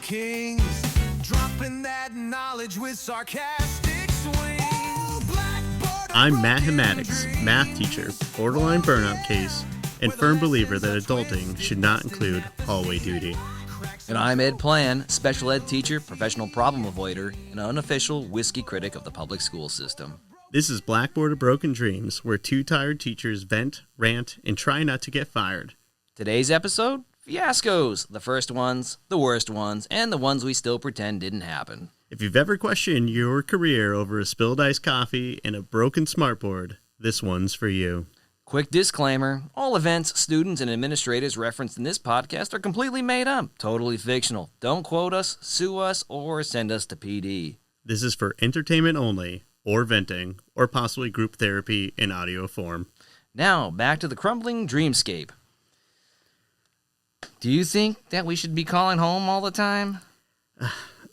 kings, dropping that knowledge with sarcastic swing. Blackboard I'm mathematics, math teacher, borderline burnout case, and firm believer that adulting should not include hallway duty. And I'm Ed Plan, special ed teacher, professional problem avoider, and unofficial whiskey critic of the public school system. This is Blackboard of Broken Dreams, where two tired teachers vent, rant, and try not to get fired. Today's episode, fiascos. The first ones, the worst ones, and the ones we still pretend didn't happen. If you've ever questioned your career over a spilled iced coffee and a broken smartboard, this one's for you. Quick disclaimer, all events, students, and administrators referenced in this podcast are completely made up, totally fictional. Don't quote us, sue us, or send us to PD. This is for entertainment only, or venting, or possibly group therapy in audio form. Now, back to the crumbling dreamscape. Do you think that we should be calling home all the time?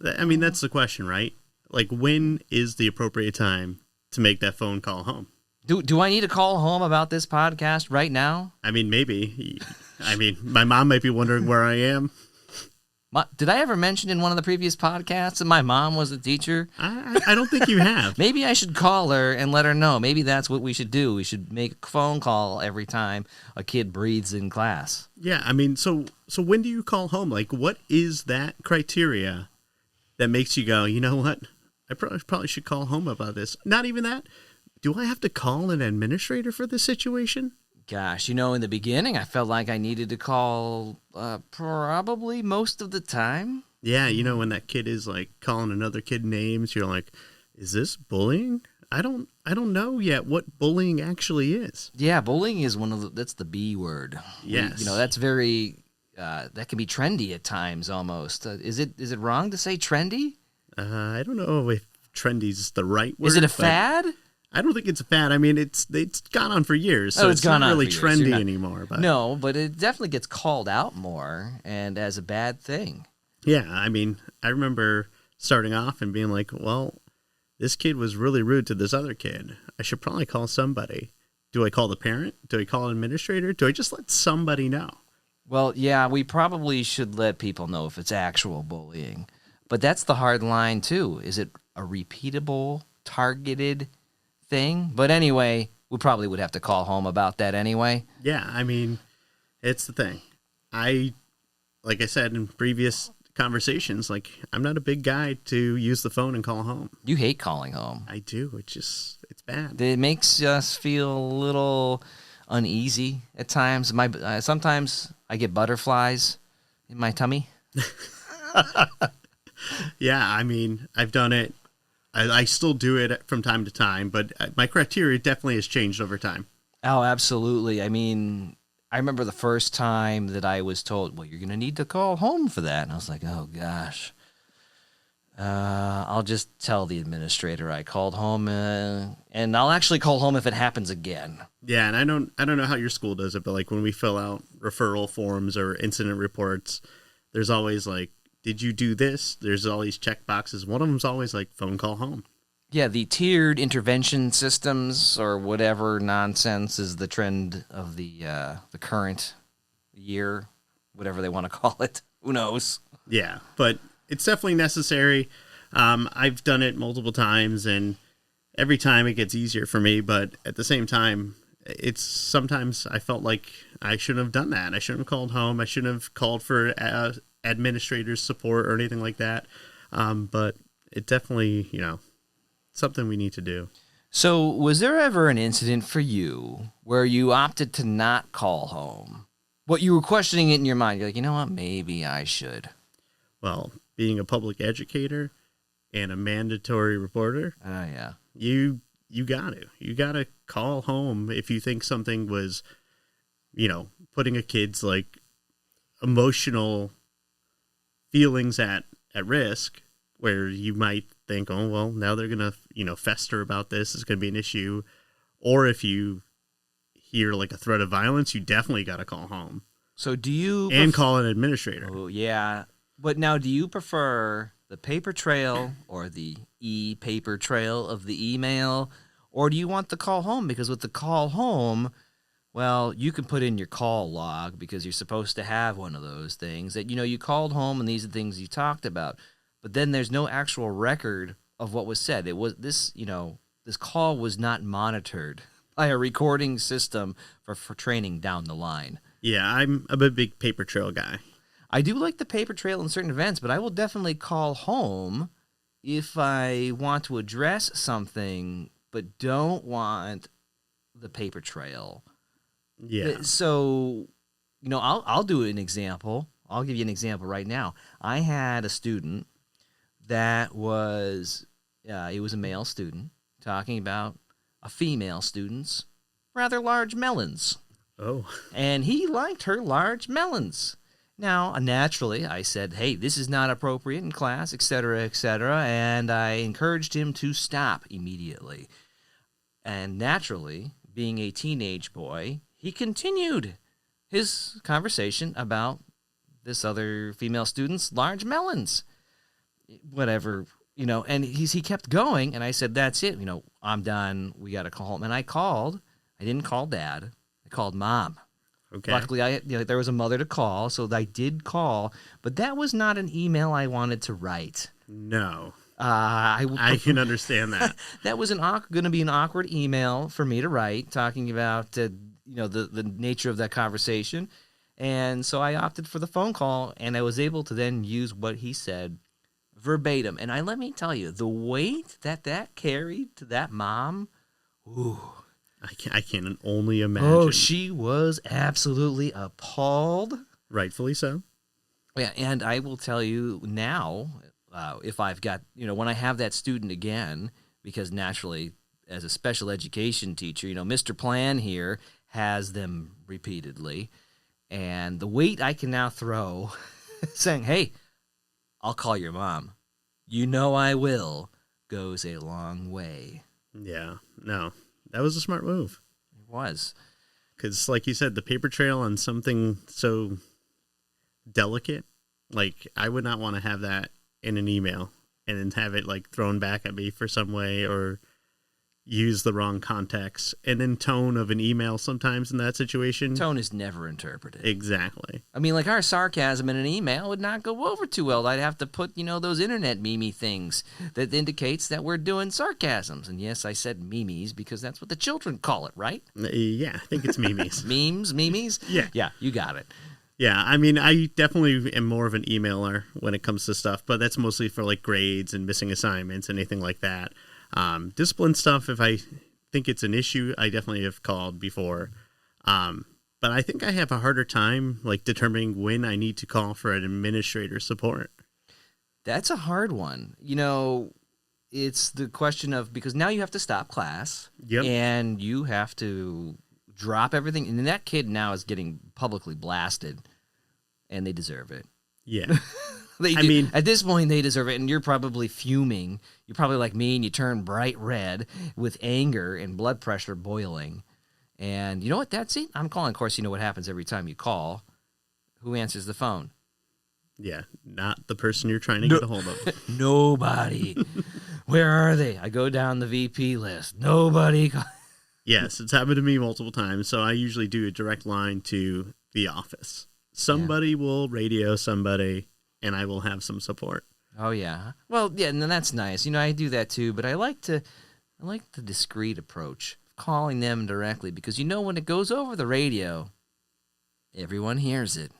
I mean, that's the question, right? Like, when is the appropriate time to make that phone call home? Do I need to call home about this podcast right now? I mean, maybe. I mean, my mom might be wondering where I am. Did I ever mention in one of the previous podcasts that my mom was a teacher? I don't think you have. Maybe I should call her and let her know. Maybe that's what we should do. We should make a phone call every time a kid breathes in class. Yeah, I mean, so when do you call home? Like, what is that criteria that makes you go, you know what? I probably should call home about this. Not even that. Do I have to call an administrator for this situation? Gosh, in the beginning, I felt like I needed to call probably most of the time. Yeah, when that kid is like calling another kid names, you're like, is this bullying? I don't know yet what bullying actually is. Yeah, bullying is that's the B word. Yes. That's very that can be trendy at times almost. Is it wrong to say trendy? I don't know if trendy is the right word. Is it a fad? I don't think it's a fad. I mean, it's gone on for years, so it's not really trendy anymore. But no, but it definitely gets called out more and as a bad thing. Yeah, I mean, I remember starting off and being like, well, this kid was really rude to this other kid. I should probably call somebody. Do I call the parent? Do I call an administrator? Do I just let somebody know? Well, yeah, we probably should let people know if it's actual bullying. But that's the hard line, too. Is it a repeatable, targeted thing? But anyway, we probably would have to call home about that anyway. Yeah, I mean, it's the thing. Like I said in previous conversations, like, I'm not a big guy to use the phone and call home. You hate calling home. I do. It's bad. It makes us feel a little uneasy at times. Sometimes I get butterflies in my tummy. Yeah, I mean, I've done it. I still do it from time to time, but my criteria definitely has changed over time. Oh, absolutely. I mean, I remember the first time that I was told, well, you're going to need to call home for that. And I was like, oh, gosh. I'll just tell the administrator I called home, and I'll actually call home if it happens again. Yeah, and I don't know how your school does it, but like when we fill out referral forms or incident reports, there's always like, did you do this? There's all these check boxes. One of them's always like phone call home. Yeah, the tiered intervention systems or whatever nonsense is the trend of the current year, whatever they want to call it. Who knows? Yeah, but it's definitely necessary. I've done it multiple times, and every time it gets easier for me. But at the same time, it's sometimes I felt like I shouldn't have done that. I shouldn't have called home. I shouldn't have called for administrators' support or anything like that. But it definitely, something we need to do. So was there ever an incident for you where you opted to not call home? What you were questioning it in your mind? You're like, you know what? Maybe I should. Well, being a public educator and a mandatory reporter. Oh, yeah. You got to. You got to call home if you think something was, putting a kid's, like, emotional feelings at risk, where you might think, oh, well, now they're going to, fester about this. It's going to be an issue. Or if you hear, like, a threat of violence, you definitely got to call home. So do you... And call an administrator. Oh, yeah. But now, do you prefer the paper trail or the e-paper trail of the email? Or do you want the call home? Because with the call home, Well, you can put in your call log because you're supposed to have one of those things that, you called home and these are the things you talked about. But then there's no actual record of what was said. It was this call was not monitored by a recording system for training down the line. Yeah, I'm a big paper trail guy. I do like the paper trail in certain events, but I will definitely call home if I want to address something but don't want the paper trail. Yeah. So, I'll do an example. I'll give you an example right now. I had a student that was, he was a male student talking about a female student's rather large melons. Oh. And he liked her large melons. Now, naturally, I said, hey, this is not appropriate in class, et cetera, and I encouraged him to stop immediately. And naturally, being a teenage boy, he continued his conversation about this other female student's large melons. Whatever, and he kept going, and I said, that's it, I'm done, we got to call home. And I didn't call Dad, I called Mom. Okay. Luckily, there was a mother to call, so I did call, but that was not an email I wanted to write. No. I can understand that. That was going to be an awkward email for me to write, talking about the nature of that conversation, and so I opted for the phone call, and I was able to then use what he said verbatim. And let me tell you, the weight that carried to that mom, ooh. I can only imagine. Oh, she was absolutely appalled. Rightfully so. Yeah, and I will tell you now, if I've got, when I have that student again, because naturally, as a special education teacher, Mr. Plan here has them repeatedly, and the weight I can now throw saying, hey, I'll call your mom. I will, goes a long way. Yeah, no. That was a smart move. It was. Because, like you said, the paper trail on something so delicate, like, I would not want to have that in an email and then have it, like, thrown back at me for some way or use the wrong context. And then tone of an email sometimes in that situation. Tone is never interpreted. Exactly. I mean, like, our sarcasm in an email would not go over too well. I'd have to put, those internet meme things that indicates that we're doing sarcasms. And yes, I said memes because that's what the children call it, right? Yeah, I think it's memes. Memes? Yeah. Yeah, you got it. Yeah, I mean, I definitely am more of an emailer when it comes to stuff, but that's mostly for, like, grades and missing assignments, anything like that. Discipline stuff, if I think it's an issue, I definitely have called before. But I think I have a harder time, like, determining when I need to call for an administrator support. That's a hard one. It's the question of, because now you have to stop class. Yep. And you have to drop everything. And that kid now is getting publicly blasted, and they deserve it. Yeah. I mean, at this point, they deserve it, and you're probably fuming. You're probably like me, and you turn bright red with anger and blood pressure boiling. And you know what? That's it. I'm calling. Of course, you know what happens every time you call. Who answers the phone? Yeah, not the person you're trying to get a hold of. Nobody. Where are they? I go down the VP list. Nobody. Yes, it's happened to me multiple times, so I usually do a direct line to the office. Somebody will radio somebody, and I will have some support. Oh, yeah. Well, yeah, and that's nice. I do that too, but I like the discreet approach, calling them directly, because when it goes over the radio, everyone hears it.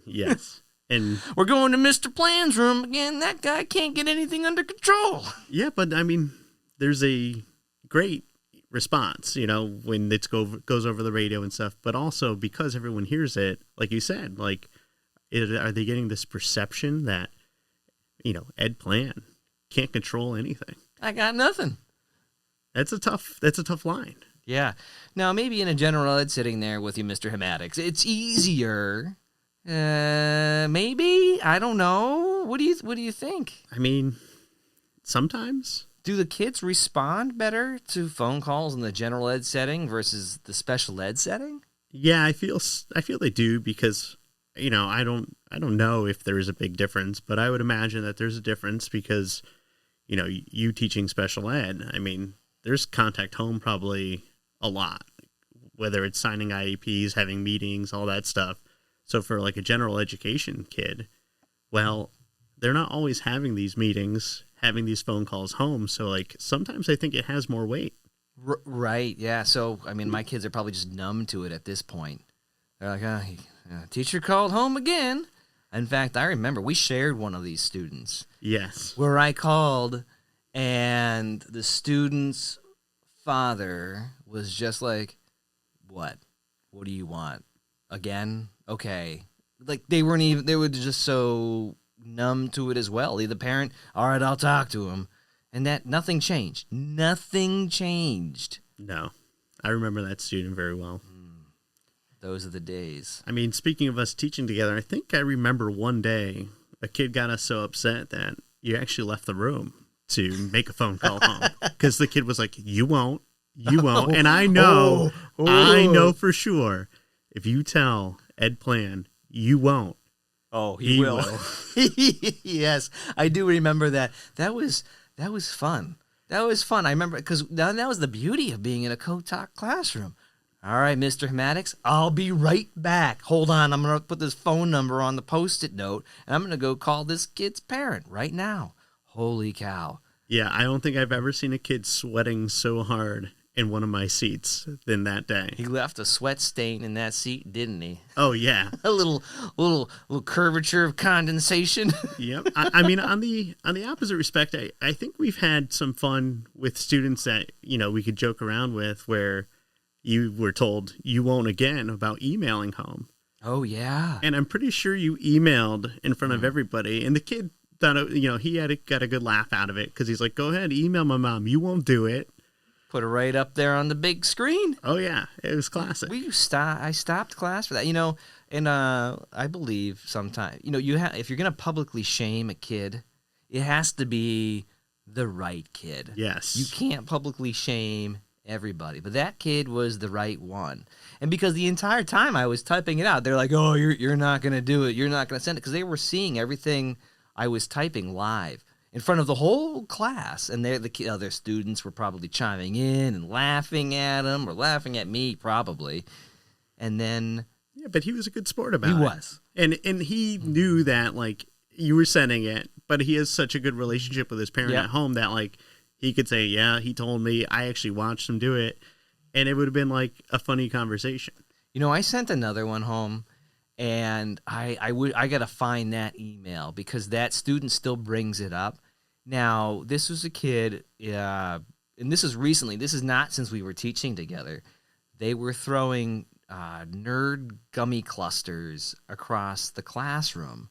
Yes. And we're going to Mr. Plan's room again. That guy can't get anything under control. Yeah, but I mean, there's a great response, when it goes over the radio and stuff, but also because everyone hears it, like you said, like, are they getting this perception that, Ed Plan can't control anything? I got nothing. That's a tough line. Yeah. Now, maybe in a general ed sitting there with you, Mr. Hematics, it's easier. Maybe, I don't know. What do you think? I mean, sometimes. Do the kids respond better to phone calls in the general ed setting versus the special ed setting? Yeah, I feel they do, because I don't know if there is a big difference, but I would imagine that there's a difference because you teaching special ed, I mean, there's contact home probably a lot whether it's signing IEPs, having meetings, all that stuff. So for like a general education kid, well, they're not always having these meetings, having these phone calls home. So like sometimes I think it has more weight. Right. Yeah. So, I mean, my kids are probably just numb to it at this point. They're like, teacher called home again. In fact, I remember we shared one of these students. Yes. Where I called and the student's father was just like, what? What do you want? Again? Okay. Like they were just so numb to it as well. The parent, all right, I'll talk to him. And that nothing changed. Nothing changed. No. I remember that student very well. Those are the days. I mean, speaking of us teaching together, I think I remember one day a kid got us so upset that you actually left the room to make a phone call home because the kid was like, you won't. And I know for sure if you tell Ed Plan, you won't. Oh, he will. Yes, I do remember that. That was fun. That was fun. I remember because that was the beauty of being in a co-taught classroom. All right, Mr. Maddox, I'll be right back. Hold on, I'm going to put this phone number on the Post-it note, and I'm going to go call this kid's parent right now. Holy cow. Yeah, I don't think I've ever seen a kid sweating so hard in one of my seats than that day. He left a sweat stain in that seat, didn't he? Oh, yeah. A little curvature of condensation. Yep. I mean, on the opposite respect, I think we've had some fun with students that, we could joke around with where you were told you won't again about emailing home. Oh, yeah. And I'm pretty sure you emailed in front of everybody. And the kid thought, he got a good laugh out of it because he's like, go ahead, email my mom. You won't do it. Put it right up there on the big screen. Oh, yeah. It was classic. I stopped class for that. And I believe sometimes, if you're going to publicly shame a kid, it has to be the right kid. Yes. You can't publicly shame everybody, but that kid was the right one. And because the entire time I was typing it out, they're like, oh, you're not going to do it. You're not going to send it. Because they were seeing everything I was typing live in front of the whole class. And the other students were probably chiming in and laughing at them or laughing at me probably. And then... Yeah, but he was a good sport about it. He was. And he knew that, like, you were sending it, but he has such a good relationship with his parent at home that, like, he could say, yeah, he told me, I actually watched him do it, and it would have been like a funny conversation. I sent another one home, and I got to find that email because that student still brings it up. Now, this was a kid, and this is recently. This is not since we were teaching together. They were throwing nerd gummy clusters across the classroom,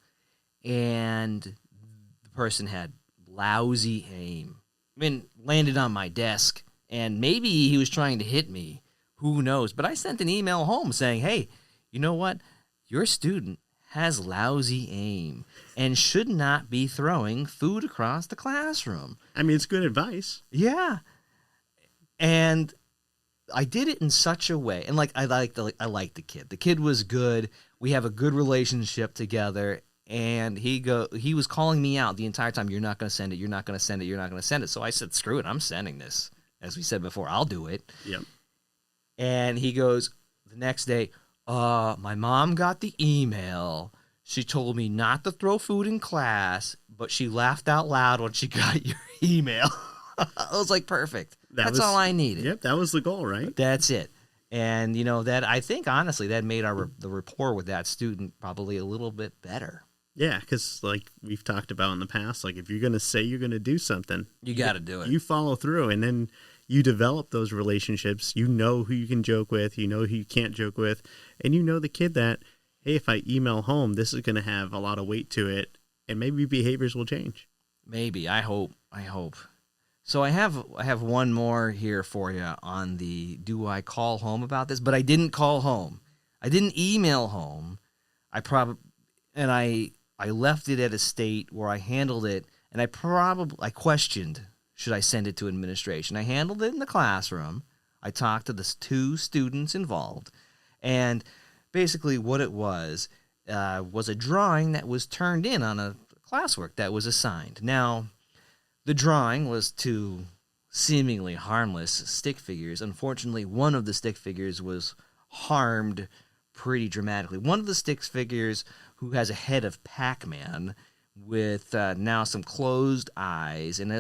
and the person had lousy aim. Landed on my desk, and maybe he was trying to hit me. Who knows? But I sent an email home saying, hey, you know what? Your student has lousy aim and should not be throwing food across the classroom. I mean, it's good advice. Yeah. And I did it in such a way. And I liked the kid. The kid was good. We have a good relationship together. And he was calling me out the entire time. You're not going to send it. You're not going to send it. You're not going to send it. So I said, screw it. I'm sending this. As we said before, I'll do it. Yep. And he goes the next day, my mom got the email. She told me not to throw food in class, but she laughed out loud when she got your email. I was like, perfect. That's all I needed. Yep, that was the goal, right? That's it. And, that I think, honestly, that made the rapport with that student probably a little bit better. Yeah, because like we've talked about in the past, like if you're going to say you're going to do something, you got to do it. You follow through, and then you develop those relationships. You know who you can joke with, you know who you can't joke with, and you know the kid that, hey, if I email home, this is going to have a lot of weight to it, and maybe behaviors will change. Maybe. I hope. So I have one more here for you on the do I call home about this? But I didn't call home. I didn't email home. I left it at a state where I handled it, and I questioned, should I send it to administration? I handled it in the classroom. I talked to the two students involved, and basically what it was a drawing that was turned in on a classwork that was assigned. Now, the drawing was to seemingly harmless stick figures. Unfortunately, one of the stick figures was harmed pretty dramatically. One of the stick figures, who has a head of Pac-Man with now some closed eyes, and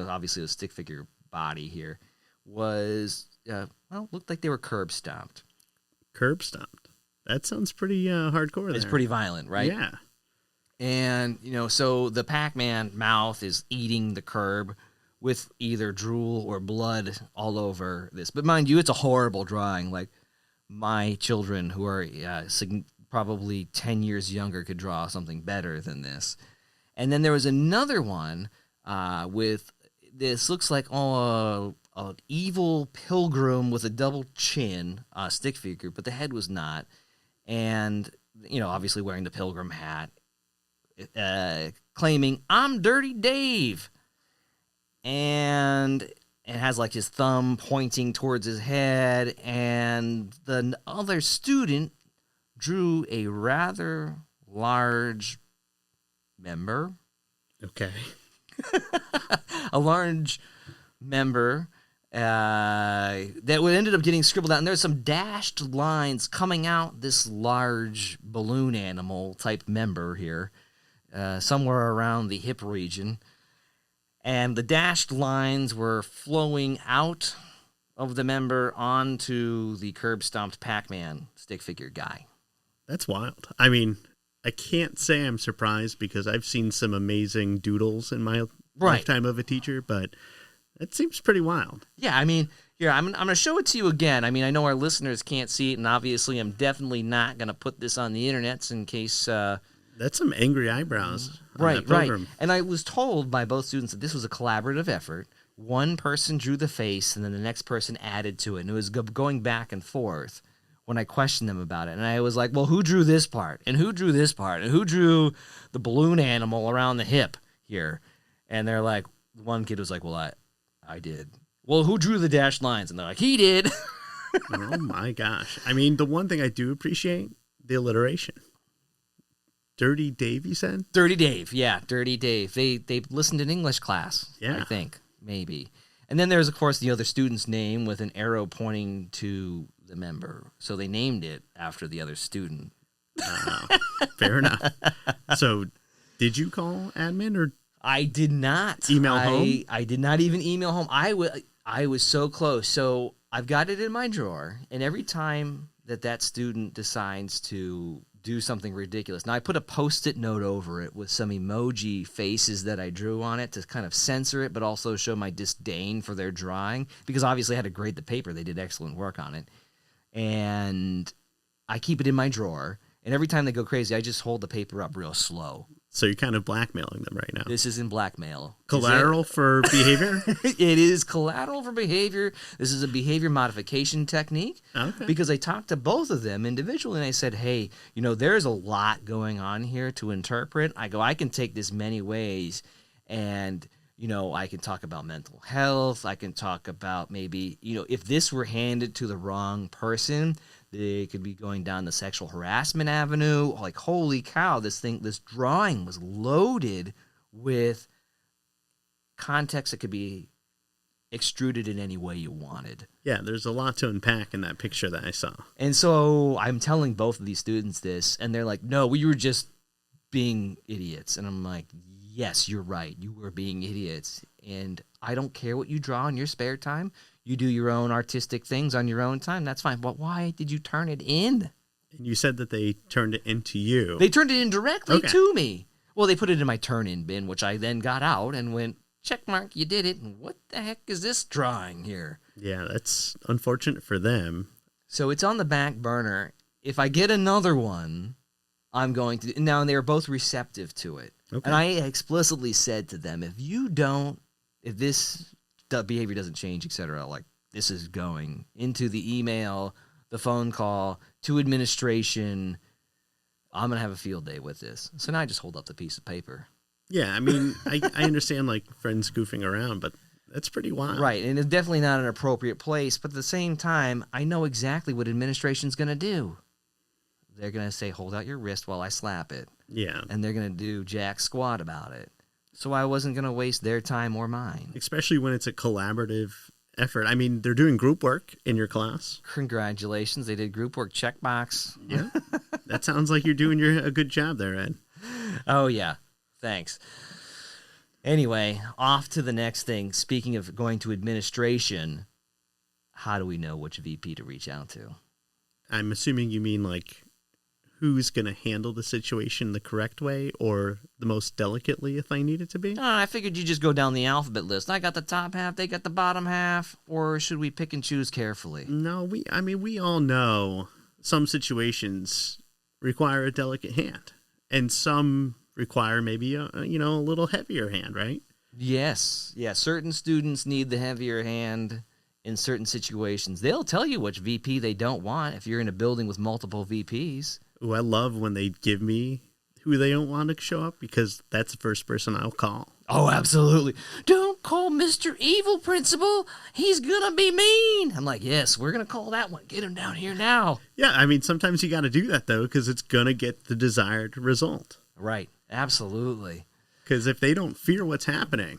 obviously a stick figure body here, was, looked like they were curb stomped. Curb stomped. That sounds pretty hardcore. It's pretty violent, right? Yeah. And, so the Pac-Man mouth is eating the curb with either drool or blood all over this. But mind you, it's a horrible drawing. Like, my children, who are probably 10 years younger, could draw something better than this. And then there was another one with, this looks like an evil pilgrim with a double chin stick figure, but the head was not. And, obviously wearing the pilgrim hat, claiming, "I'm Dirty Dave." And it has like his thumb pointing towards his head, and the other student drew a rather large member. Okay. A large member that ended up getting scribbled out, and there's some dashed lines coming out this large balloon animal type member here, somewhere around the hip region. And the dashed lines were flowing out of the member onto the curb-stomped Pac-Man stick figure guy. That's wild. I mean, I can't say I'm surprised because I've seen some amazing doodles in my lifetime of a teacher, but it seems pretty wild. Yeah, I mean, here, I'm going to show it to you again. I mean, I know our listeners can't see it, and obviously I'm definitely not going to put this on the internet in case... That's some angry eyebrows. Right. And I was told by both students that this was a collaborative effort. One person drew the face, and then the next person added to it. And it was going back and forth when I questioned them about it. And I was like, well, who drew this part? And who drew this part? And who drew the balloon animal around the hip here? And they're like, one kid was like, well, I did. Well, who drew the dashed lines? And they're like, he did. Oh, my gosh. I mean, the one thing I do appreciate, the alliteration. Dirty Dave, you said? Dirty Dave, yeah, Dirty Dave. They listened in English class, yeah. I think, maybe. And then there's, of course, the other student's name with an arrow pointing to the member. So they named it after the other student. Fair enough. So did you call admin or? I did not. Email home? I did not even email home. I was so close. So I've got it in my drawer, and every time that student decides to do something ridiculous. Now, I put a Post-it note over it with some emoji faces that I drew on it to kind of censor it, but also show my disdain for their drawing, because obviously I had to grade the paper. They did excellent work on it. And I keep it in my drawer, and every time they go crazy, I just hold the paper up real slow. So you're kind of blackmailing them right now. This isn't blackmail. Collateral for behavior? It is collateral for behavior. This is a behavior modification technique. Okay. Because I talked to both of them individually, and I said, hey, there's a lot going on here to interpret. I can take this many ways, and, I can talk about mental health. I can talk about maybe, if this were handed to the wrong person, they could be going down the sexual harassment avenue. Like, holy cow, this drawing was loaded with context that could be extruded in any way you wanted. Yeah, there's a lot to unpack in that picture that I saw. And so I'm telling both of these students this, and they're like, no, we were just being idiots. And I'm like, yes, you're right. You were being idiots. And I don't care what you draw in your spare time. You do your own artistic things on your own time. That's fine. But why did you turn it in? And you said that they turned it into you. They turned it in directly to me. Well, they put it in my turn-in bin, which I then got out and went, check mark, you did it. And what the heck is this drawing here? Yeah, that's unfortunate for them. So it's on the back burner. If I get another one, I'm going to... Now, and they were both receptive to it. Okay. And I explicitly said to them, if this behavior doesn't change, etc., like, this is going into the email, the phone call, to administration. I'm going to have a field day with this. So now I just hold up the piece of paper. Yeah, I mean, I understand, like, friends goofing around, but that's pretty wild. Right, and it's definitely not an appropriate place, but at the same time, I know exactly what administration's going to do. They're going to say, hold out your wrist while I slap it. Yeah. And they're going to do jack squat about it. so I wasn't going to waste their time or mine. Especially when it's a collaborative effort. I mean, they're doing group work in your class. Congratulations, they did group work, checkbox. Yeah. That sounds like you're doing a good job there, Ed. Oh, yeah. Thanks. Anyway, off to the next thing. Speaking of going to administration, how do we know which VP to reach out to? I'm assuming you mean like who's going to handle the situation the correct way or the most delicately if I need it to be? I figured you just go down the alphabet list. I got the top half, they got the bottom half, or should we pick and choose carefully? No, we all know some situations require a delicate hand, and some require maybe a little heavier hand, right? Yes. Yeah, certain students need the heavier hand in certain situations. They'll tell you which VP they don't want if you're in a building with multiple VPs. Ooh, I love when they give me who they don't want to show up because that's the first person I'll call. Oh, absolutely. Don't call Mr. Evil Principal. He's going to be mean. I'm like, yes, we're going to call that one. Get him down here now. Yeah, I mean, sometimes you got to do that, though, because it's going to get the desired result. Right. Absolutely. Because if they don't fear what's happening,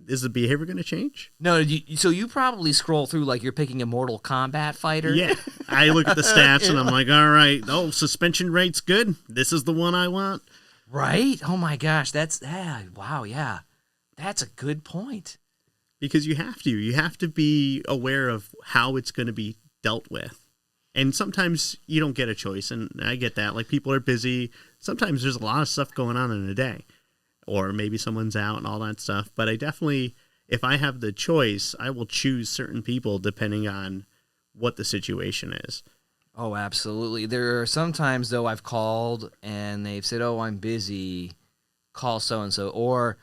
is the behavior going to change? No, so you probably scroll through like you're picking a Mortal Kombat fighter. Yeah. I look at the stats and I'm like, all right, suspension rate's good. This is the one I want. Right? Oh my gosh, wow, yeah. That's a good point. Because you have to be aware of how it's going to be dealt with. And sometimes you don't get a choice, and I get that. Like, people are busy. Sometimes there's a lot of stuff going on in a day. Or maybe someone's out and all that stuff. But I definitely, if I have the choice, I will choose certain people depending on what the situation is. Oh, absolutely. There are sometimes, though, I've called and they've said, oh, I'm busy, call so-and-so, or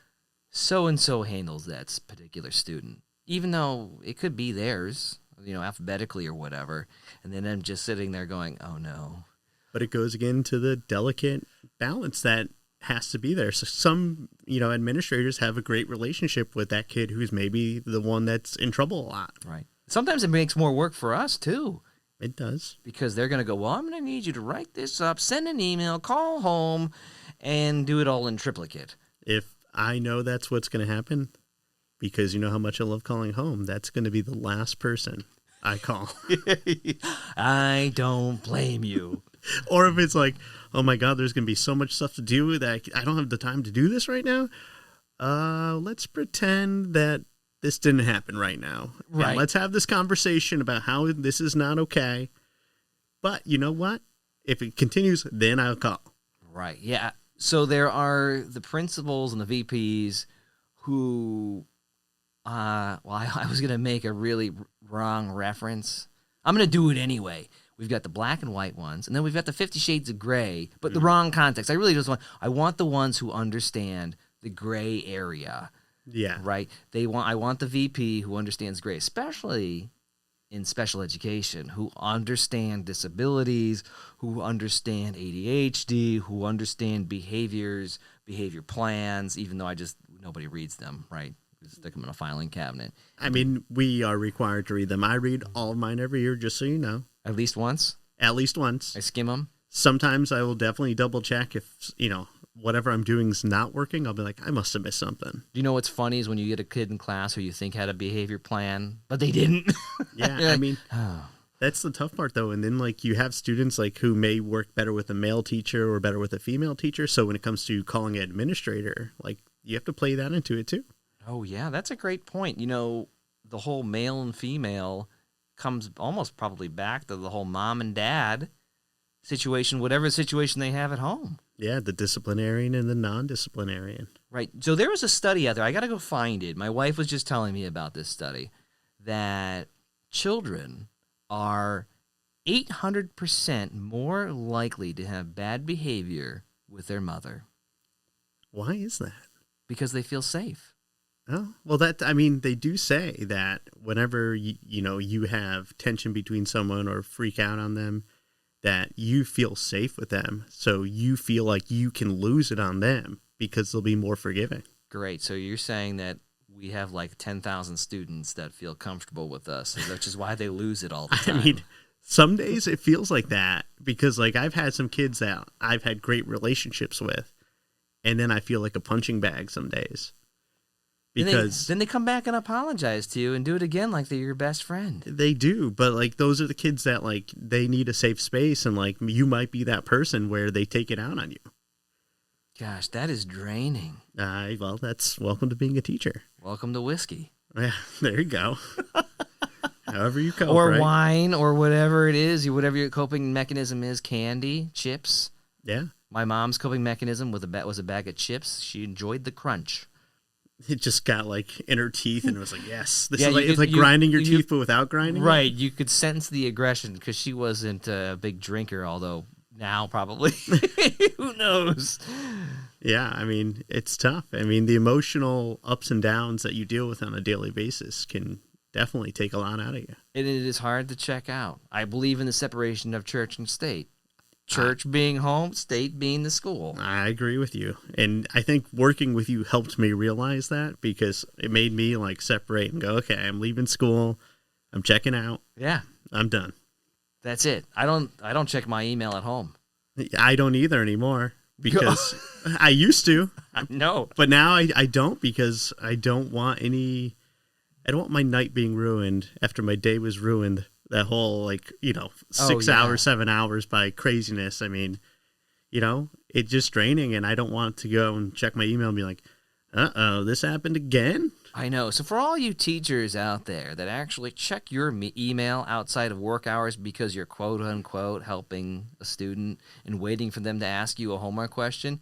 so-and-so handles that particular student, even though it could be theirs, alphabetically or whatever. And then I'm just sitting there going, oh, no. But it goes again to the delicate balance that has to be there. So some, administrators have a great relationship with that kid who's maybe the one that's in trouble a lot. Right. Sometimes it makes more work for us, too. It does. Because they're going to go, well, I'm going to need you to write this up, send an email, call home, and do it all in triplicate. If I know that's what's going to happen, because you know how much I love calling home, that's going to be the last person I call. I don't blame you. Or if it's like, oh my God, there's going to be so much stuff to do that I don't have the time to do this right now. Let's pretend that this didn't happen right now. Right. And let's have this conversation about how this is not okay. But you know what? If it continues, then I'll call. Right. Yeah. So there are the principals and the VPs who, I was going to make a really wrong reference. I'm going to do it anyway. We've got the black and white ones, and then we've got the 50 Shades of Gray, but the wrong context. I want the ones who understand the gray area. Yeah. Right? I want the VP who understands gray, especially in special education, who understand disabilities, who understand ADHD, who understand behavior plans, even though nobody reads them, right? We stick them in a filing cabinet. I mean, we are required to read them. I read all of mine every year, just so you know. At least once? At least once. I skim them? Sometimes I will definitely double check if, whatever I'm doing is not working. I'll be like, I must have missed something. Do you know what's funny is when you get a kid in class who you think had a behavior plan, but they didn't? Yeah, I mean, that's the tough part, though. And then, you have students, who may work better with a male teacher or better with a female teacher. So when it comes to calling an administrator, you have to play that into it, too. Oh, yeah, that's a great point. The whole male and female comes almost probably back to the whole mom and dad situation, whatever situation they have at home. Yeah, the disciplinarian and the non-disciplinarian. Right. So there was a study out there. I got to go find it. My wife was just telling me about this study that children are 800% more likely to have bad behavior with their mother. Why is that? Because they feel safe. Oh, well, they do say that whenever, you have tension between someone or freak out on them, that you feel safe with them. So you feel like you can lose it on them because they'll be more forgiving. Great. So you're saying that we have 10,000 students that feel comfortable with us, which is why they lose it all the time. I mean, some days it feels like that because I've had some kids that I've had great relationships with. and then I feel like a punching bag some days. Because then they come back and apologize to you and do it again like they're your best friend. they do, but like those are the kids that like they need a safe space, and like you might be that person where they take it out on you. Gosh, that is draining. Well, that's welcome to being a teacher. Welcome to whiskey. Yeah, there you go. However you cope, Or right? wine, or whatever it is, whatever your coping mechanism is, candy, chips. Yeah. My mom's coping mechanism was a bag of chips. She enjoyed the crunch. It just got like in her teeth, and it was like, yes, this Yeah, is like, you it's could- like grinding your you- teeth, but without grinding. Right, you could sense the aggression because she wasn't a big drinker, although now probably. Who knows? Yeah, I mean, it's tough. I mean, the emotional ups and downs that you deal with on a daily basis can definitely take a lot out of you. And it is hard to check out. I believe in the separation of church and state. Church being home, state being the school. I agree with you. And I think working with you helped me realize that, because it made me like separate and go, okay, I'm leaving school. I'm checking out. Yeah, I'm done. that's it. I don't check my email at home. I don't either anymore, because I used to, No. but now I don't, because I don't want my night being ruined after my day was ruined. That whole, like, 6 hours, 7 hours by craziness. I mean, it's just draining, and I don't want to go and check my email and be like, uh-oh, this happened again? I know. So for all you teachers out there that actually check your email outside of work hours because you're quote unquote helping a student and waiting for them to ask you a homework question,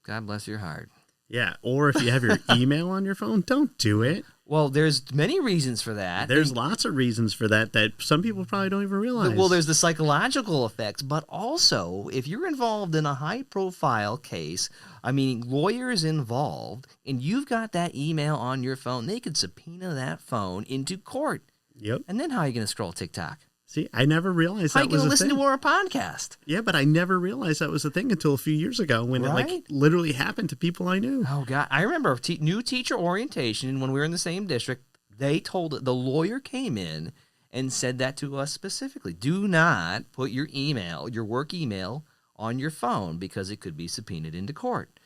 God bless your heart. Yeah, or if you have your email on your phone, don't do it. Well, there's many reasons for that. There's lots of reasons for that some people probably don't even realize. Well, there's the psychological effects, but also if you're involved in a high-profile case, I mean, lawyers involved, and you've got that email on your phone, they could subpoena that phone into court. Yep. And then how are you going to scroll TikTok? See, I never realized How are that you was going a to listen thing. to our podcast? Yeah, but I never realized that was a thing until a few years ago when it like Right? literally happened to people I knew. Oh, God. I remember new teacher orientation when we were in the same district. They told the lawyer came in and said that to us specifically. Do not put your email, your work email, on your phone because it could be subpoenaed into court.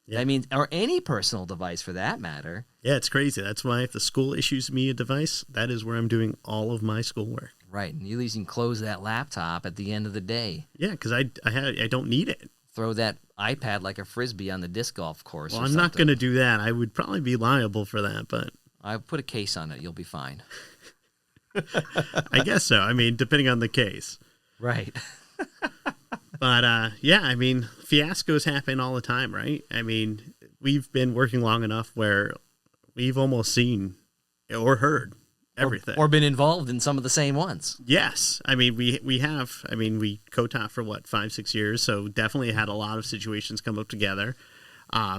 Yeah. I mean, or any personal device for that matter. Yeah, it's crazy. That's why if the school issues me a device, that is where I'm doing all of my schoolwork. Right. And you at least can close that laptop at the end of the day. Yeah, because I don't need it. Throw that iPad like a Frisbee on the disc golf course. Well, or I'm not something. going to do that. I would probably be liable for that, but I put a case on it. You'll be fine. I guess so. I mean, depending on the case. Right. But yeah, I mean, fiascos happen all the time, right? I mean, we've been working long enough where we've almost seen or heard everything. Or been involved in some of the same ones. Yes. I mean, we have. I mean, we co-taught for, 5-6 years, so definitely had a lot of situations come up together. I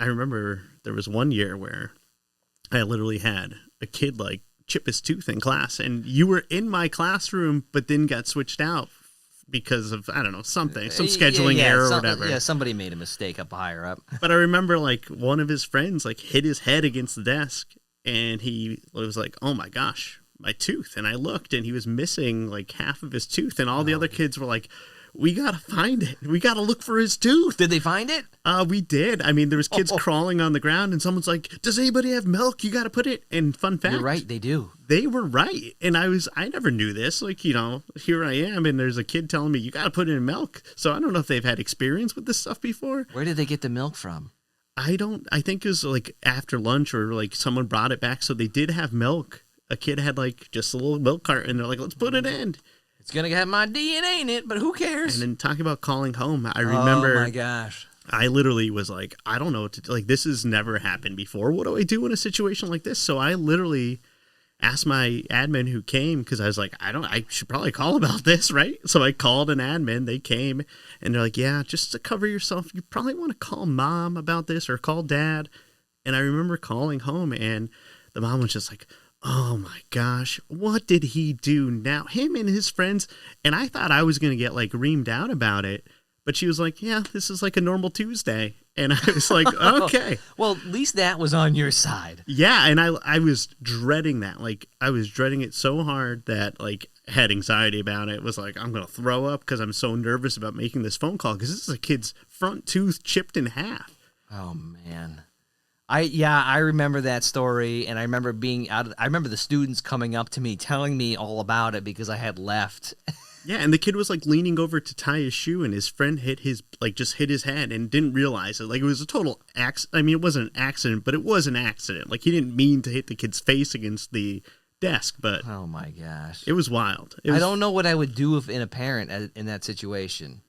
remember there was one year where I literally had a kid, like, chip his tooth in class, and you were in my classroom, but then got switched out because of, I don't know, something, some scheduling error or whatever. Yeah, somebody made a mistake up higher up. But I remember, like, one of his friends, like, hit his head against the desk, and he was like, oh my gosh, my tooth. And I looked, and he was missing, like, half of his tooth, and all the other kids were like, we gotta find it. We gotta look for his tooth. Did they find it? We did. I mean, there was kids crawling on the ground, and someone's like, does anybody have milk? You gotta put it. And fun fact, You're right, they do. they were right. And I never knew this. Like, here I am, and there's a kid telling me, you gotta put it in milk. So I don't know if they've had experience with this stuff before. Where did they get the milk from? I think it was like after lunch, or like someone brought it back. So they did have milk. A kid had like just a little milk cart, and they're like, let's put it in. It's going to have my DNA in it, but who cares? And then talking about calling home, I remember. Oh, my gosh. I literally was like, I don't know what to do. Like, this has never happened before. What do I do in a situation like this? So I literally asked my admin who came, because I was like, I should probably call about this, right? So I called an admin. They came, and they're like, yeah, just to cover yourself, you probably want to call mom about this or call dad. And I remember calling home, and the mom was just like, oh my gosh, what did he do now? Him and his friends. And I thought I was going to get like reamed out about it. But she was like, yeah, this is like a normal Tuesday. And I was like, okay. Well, at least that was on your side. Yeah. And I was dreading that. Like, I was dreading it so hard that, like, had anxiety about it, was like, I'm going to throw up because I'm so nervous about making this phone call because this is a kid's front tooth chipped in half. Oh, man. I remember that story, and I remember I remember the students coming up to me telling me all about it because I had left. Yeah, and the kid was like leaning over to tie his shoe, and his friend hit his head and didn't realize it. Like, it was a total accident. I mean, it wasn't an accident, but it was an accident. Like, he didn't mean to hit the kid's face against the desk, but Oh my gosh. it was wild. I don't know what I would do if in a parent in that situation.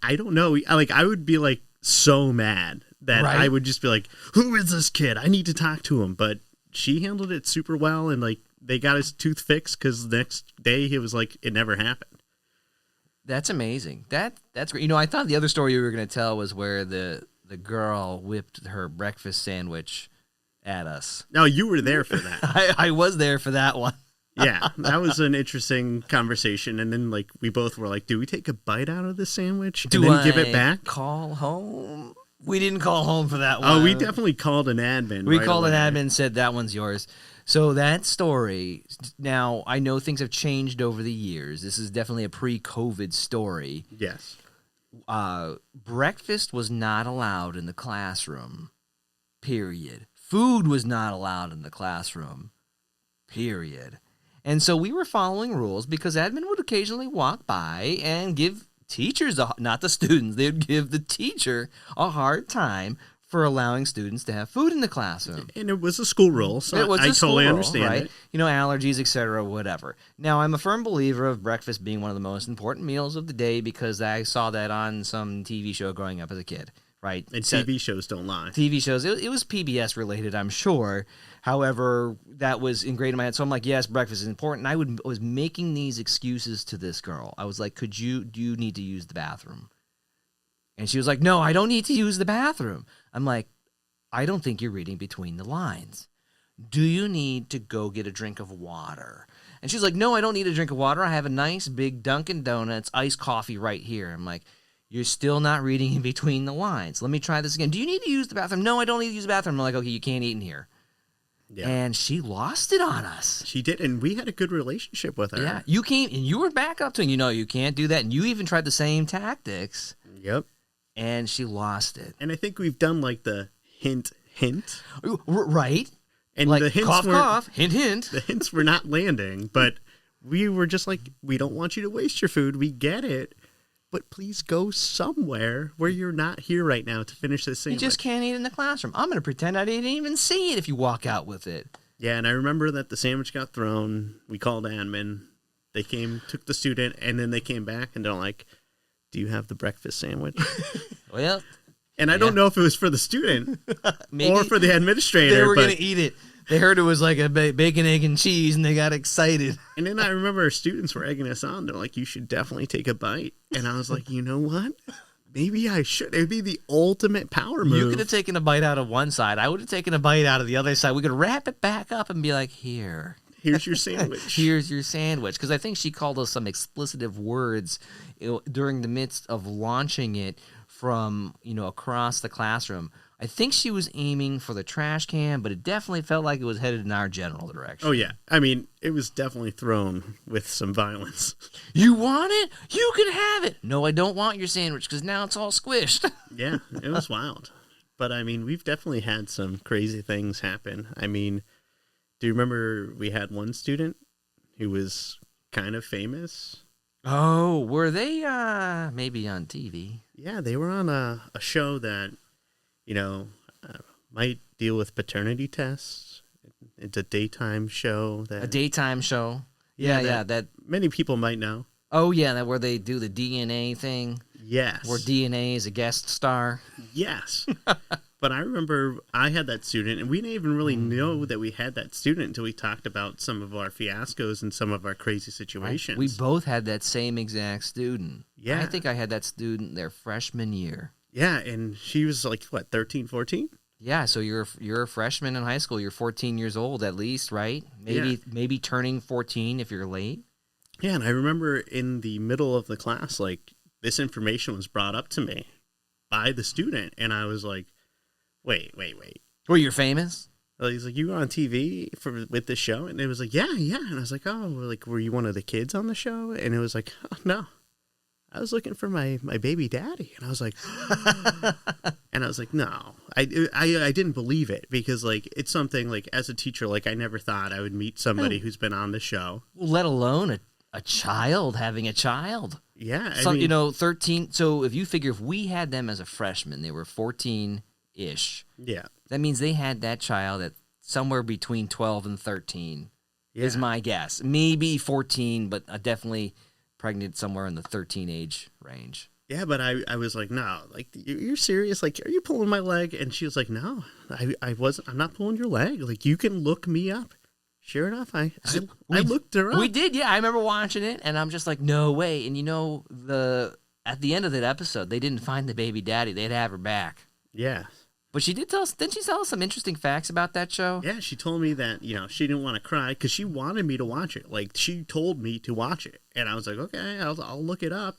I don't know. Like, I would be like so mad that Right? I would just be like, who is this kid? I need to talk to him. But she handled it super well, and like they got his tooth fixed because the next day he was like, it never happened. That's amazing. That's great. You know, I thought the other story you were going to tell was where the girl whipped her breakfast sandwich at us. No, you were there for that. I was there for that one. Yeah, that was an interesting conversation. And then like we both were like, do we take a bite out of the sandwich and then give it back? Call home? We didn't call home for that one. Oh, we definitely called an admin. We right called away. an admin and said that one's yours. So that story, now I know things have changed over the years. This is definitely a pre-COVID story. Yes. Breakfast was not allowed in the classroom, period. Food was not allowed in the classroom, period. And so we were following rules because admin would occasionally walk by and give teachers, not the students, they would give the teacher a hard time for allowing students to have food in the classroom. And it was a school rule, so It was I a school totally rule, understand right? it. You know, allergies, etc., whatever. Now, I'm a firm believer of breakfast being one of the most important meals of the day because I saw that on some TV show growing up as a kid, right? And TV shows don't lie. TV shows. It was PBS related, I'm sure. However, that was ingrained in my head. So I'm like, yes, breakfast is important. I was making these excuses to this girl. I was like, do you need to use the bathroom? And she was like, no, I don't need to use the bathroom. I'm like, I don't think you're reading between the lines. Do you need to go get a drink of water? And she's like, no, I don't need a drink of water. I have a nice big Dunkin' Donuts iced coffee right here. I'm like, you're still not reading in between the lines. Let me try this again. Do you need to use the bathroom? No, I don't need to use the bathroom. I'm like, okay, you can't eat in here. Yeah. And she lost it on us. She did, and we had a good relationship with her. Yeah, you came and you were back up to her. You know, you can't do that. And you even tried the same tactics. Yep. And she lost it. And I think we've done like the hint. Right. And like, the hints cough, were, cough, hint. The hints were not landing, but we were just like, we don't want you to waste your food. We get it. But please go somewhere where you're not here right now to finish this sandwich. You just can't eat in the classroom. I'm going to pretend I didn't even see it if you walk out with it. Yeah, and I remember that the sandwich got thrown. We called admin. They came, took the student, and then they came back and they're like, do you have the breakfast sandwich? Well, and I don't know if it was for the student maybe or for the administrator. they were but... going to eat it. They heard it was like a bacon, egg, and cheese, and they got excited. And then I remember our students were egging us on. They're like, you should definitely take a bite. And I was like, you know what? Maybe I should. It would be the ultimate power move. You could have taken a bite out of one side. I would have taken a bite out of the other side. We could wrap it back up and be like, here. Here's your sandwich. Here's your sandwich. Because I think she called us some explicitive words during the midst of launching it from, across the classroom. I think she was aiming for the trash can, but it definitely felt like it was headed in our general direction. Oh, yeah. I mean, it was definitely thrown with some violence. You want it? You can have it. No, I don't want your sandwich because now it's all squished. Yeah, it was wild. But, I mean, we've definitely had some crazy things happen. I mean, do you remember we had one student who was kind of famous? Oh, were they maybe on TV? Yeah, they were on a show that, might deal with paternity tests. It's a daytime show. A daytime show? Yeah, that many people might know. Oh, yeah, that where they do the DNA thing? Yes. Where DNA is a guest star? Yes. But I remember I had that student, and we didn't even really know that we had that student until we talked about some of our fiascos and some of our crazy situations. We both had that same exact student. Yeah. I think I had that student their freshman year. Yeah, and she was like, 13, 14? Yeah, so you're a freshman in high school. You're 14 years old at least, right? Maybe turning 14 if you're late. Yeah, and I remember in the middle of the class, like, this information was brought up to me by the student, and I was like, wait. Well, you're famous? He's like, you were on TV with this show? And it was like, yeah. And I was like, oh, like, were you one of the kids on the show? And it was like, oh, no. I was looking for my baby daddy. And I was like, no. I didn't believe it because, like, it's something, like, as a teacher, like, I never thought I would meet somebody who's been on the show. Let alone a child having a child. Yeah. So, 13. So if you figure if we had them as a freshman, they were 14-ish. Yeah. That means they had that child at somewhere between 12 and 13 is my guess. Maybe 14, but definitely pregnant somewhere in the 13 age range. Yeah, but I was like, no, like, you're serious? Like, are you pulling my leg? And she was like, no, I'm not pulling your leg. Like, you can look me up. Sure enough, I looked her up. We did, yeah. I remember watching it, and I'm just like, no way. And at the end of that episode, they didn't find the baby daddy. They'd have her back. Yeah. But didn't she tell us some interesting facts about that show? Yeah, she told me that, she didn't want to cry because she wanted me to watch it. Like, she told me to watch it. And I was like, okay, I'll look it up.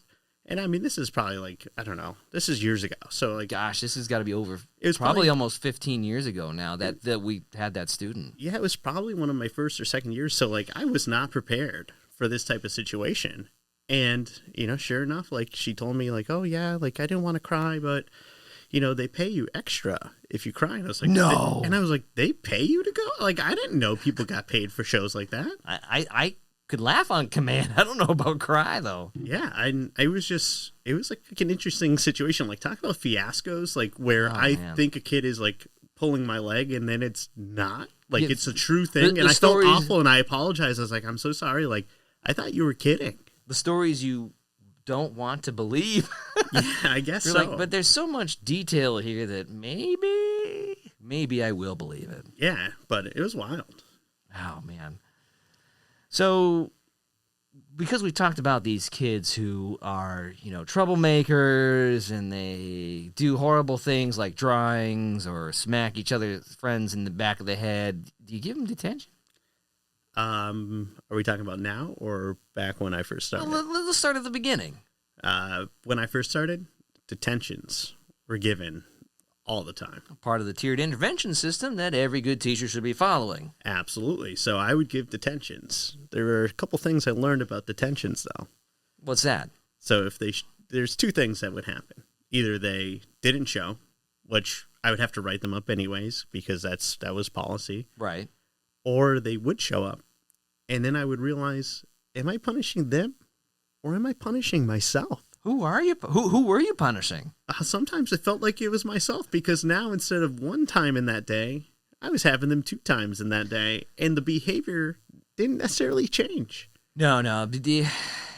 And I mean, this is probably like, I don't know, this is years ago. So, like, gosh, this has got to be over. It was probably almost 15 years ago now that we had that student. Yeah, it was probably one of my first or second years. So, like, I was not prepared for this type of situation. And, sure enough, like, she told me, like, oh, yeah, like, I didn't want to cry, but, they pay you extra if you cry. And I was like, no. And I was like, they pay you to go? Like, I didn't know people got paid for shows like that. I could laugh on command. I don't know about cry, though. Yeah, it was like an interesting situation. Like, talk about fiascos, like, where think a kid is, like, pulling my leg and then it's not. Like, it's a true thing. And I felt awful and I apologized. I was like, I'm so sorry. Like, I thought you were kidding. The stories you don't want to believe. Yeah, I guess so. Like, but there's so much detail here that maybe I will believe it. Yeah, but it was wild. Oh, man. So, because we talked about these kids who are, troublemakers and they do horrible things like drawings or smack each other's friends in the back of the head, do you give them detention? Are we talking about now or back when I first started? Well, let's start at the beginning. When I first started, detentions were given all the time. Part of the tiered intervention system that every good teacher should be following. Absolutely. So I would give detentions. There were a couple things I learned about detentions, though. What's that? So if there's two things that would happen. Either they didn't show, which I would have to write them up anyways because that was policy. Right. Or they would show up, and then I would realize, am I punishing them or am I punishing myself? Who are you? Who were you punishing? Sometimes it felt like it was myself because now instead of one time in that day, I was having them 2 times in that day, and the behavior didn't necessarily change. No.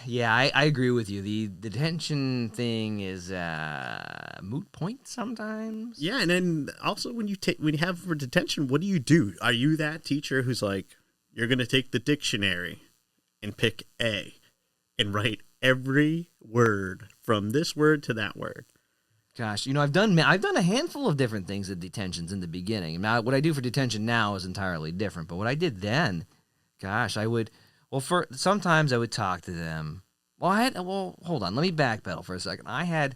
Yeah, I agree with you. The detention thing is a moot point sometimes. Yeah, and then also when you have for detention, what do? Are you that teacher who's like, you're going to take the dictionary and pick A and write every word from this word to that word? Gosh, I've done a handful of different things at detentions in the beginning. Now, what I do for detention now is entirely different. But what I did then, gosh, sometimes I would talk to them. Hold on, let me backpedal for a second. I had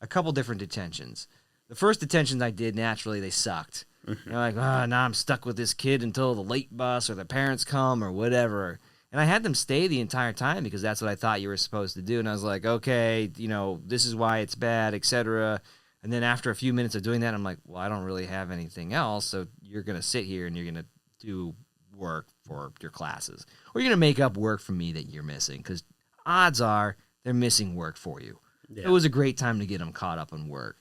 a couple different detentions. The first detentions I did, naturally, they sucked. Mm-hmm. Like, now I'm stuck with this kid until the late bus or the parents come or whatever. And I had them stay the entire time because that's what I thought you were supposed to do. And I was like, okay, this is why it's bad, etc. And then after a few minutes of doing that, I'm like, well, I don't really have anything else. So you're going to sit here and you're going to do work for your classes. Or you're going to make up work for me that you're missing because odds are they're missing work for you. Yeah. It was a great time to get them caught up on work.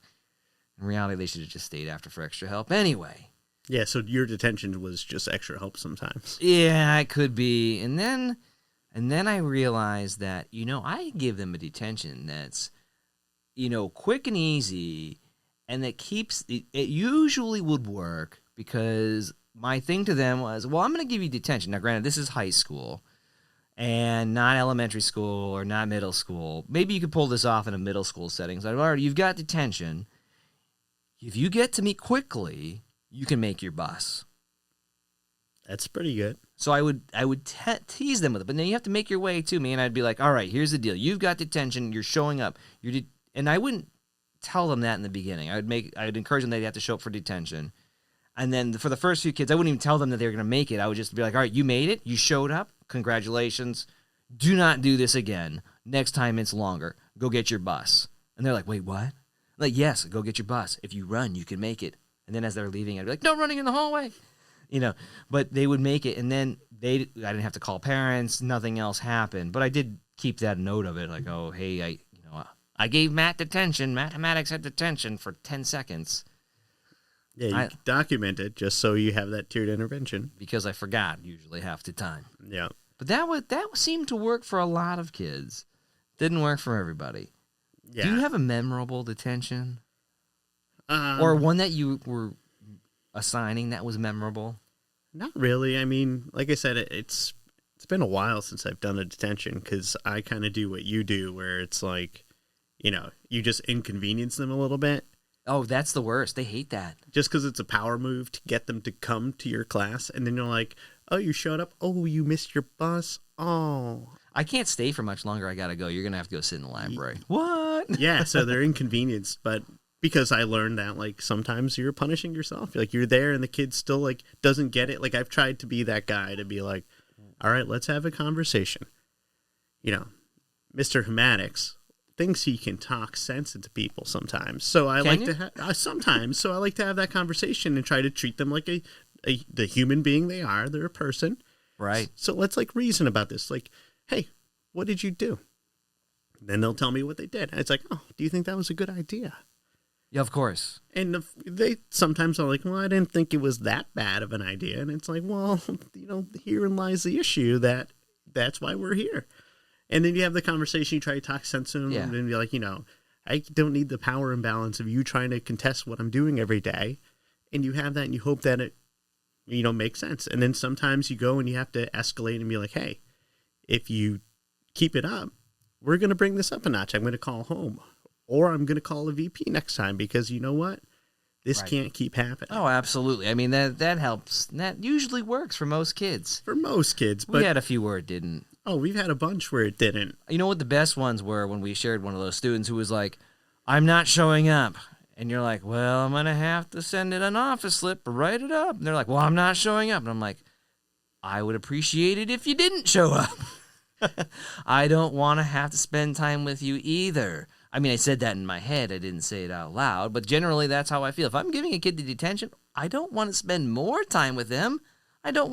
In reality, they should have just stayed after for extra help anyway. Yeah, so your detention was just extra help sometimes. Yeah, it could be. And then I realized that, I give them a detention that's, quick and easy, and that keeps it usually would work because my thing to them was, well, I'm going to give you detention. Now, granted, this is high school and not elementary school or not middle school. Maybe you could pull this off in a middle school setting. So, all right, you've got detention. If you get to me quickly, you can make your bus. That's pretty good. So I would tease them with it, but then you have to make your way to me, and I'd be like, all right, here's the deal. You've got detention. You're showing up. And I wouldn't tell them that in the beginning. I'd encourage them that they have to show up for detention. And then for the first few kids, I wouldn't even tell them that they were going to make it. I would just be like, all right, you made it. You showed up. Congratulations. Do not do this again. Next time it's longer. Go get your bus. And they're like, wait, what? I'm like, yes, go get your bus. If you run, you can make it. And then as they're leaving, I'd be like, no running in the hallway. But they would make it. And then I didn't have to call parents. Nothing else happened. But I did keep that note of it. Like, oh, hey, I gave Matt detention. Mathematics had detention for 10 seconds. Yeah, you document it just so you have that tiered intervention. Because I forgot usually half the time. Yeah. But that seemed to work for a lot of kids. Didn't work for everybody. Yeah. Do you have a memorable detention? Or one that you were assigning that was memorable? Not really. I mean, like I said, it's been a while since I've done a detention because I kind of do what you do where it's like, you just inconvenience them a little bit. Oh, that's the worst. They hate that. Just because it's a power move to get them to come to your class. And then you're like, oh, you showed up. Oh, you missed your bus. Oh. I can't stay for much longer. I got to go. You're going to have to go sit in the library. What? Yeah, so they're inconvenienced. But because I learned that, like, sometimes you're punishing yourself. Like, you're there and the kid still, like, doesn't get it. Like, I've tried to be that guy to be like, all right, let's have a conversation. Mr. Humatics thinks he can talk sense into people sometimes. So I like to have sometimes. So I like to have that conversation and try to treat them like the human being they are. They're a person. Right. So let's like reason about this. Like, hey, what did you do? Then they'll tell me what they did. And it's like, oh, do you think that was a good idea? Yeah, of course. And they sometimes are like, well, I didn't think it was that bad of an idea. And it's like, well, herein lies the issue that's why we're here. And then you have the conversation, you try to talk sense to them, and then be like, I don't need the power imbalance of you trying to contest what I'm doing every day. And you have that and you hope that it, makes sense. And then sometimes you go and you have to escalate and be like, hey, if you keep it up, we're going to bring this up a notch. I'm going to call home or I'm going to call a VP next time because you know what? This can't keep happening. Oh, absolutely. I mean, that helps. That usually works for most kids. For most kids. But we had a few where it didn't. Oh, we've had a bunch where it didn't. You know what the best ones were when we shared one of those students who was like, I'm not showing up. And you're like, well, I'm going to have to send it an office slip or write it up. And they're like, well, I'm not showing up. And I'm like, I would appreciate it if you didn't show up. I don't want to have to spend time with you either. I mean, I said that in my head. I didn't say it out loud. But generally, that's how I feel. If I'm giving a kid the detention, I don't want to spend more time with them. I don't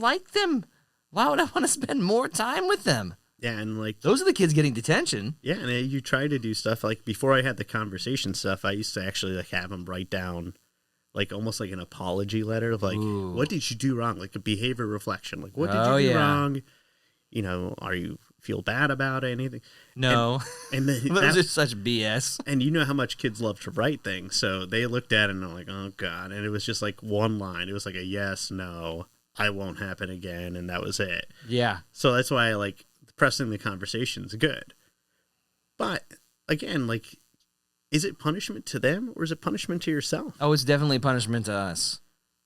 like them. Why would I want to spend more time with them? Yeah, and like those are the kids getting detention. Yeah, and you try to do stuff like before I had the conversation stuff. I used to actually like have them write down, like almost like an apology letter of like, what did you do wrong? Like a behavior reflection. Like, what did you do wrong? Are you feel bad about anything? No, and then those are such BS. And you know how much kids love to write things, so they looked at it and they're like, oh god, and it was just like one line. It was like a yes, no. I won't happen again, and that was it. Yeah. So that's why I like pressing the conversation's good. But again, like, is it punishment to them or is it punishment to yourself? Oh, it's definitely punishment to us.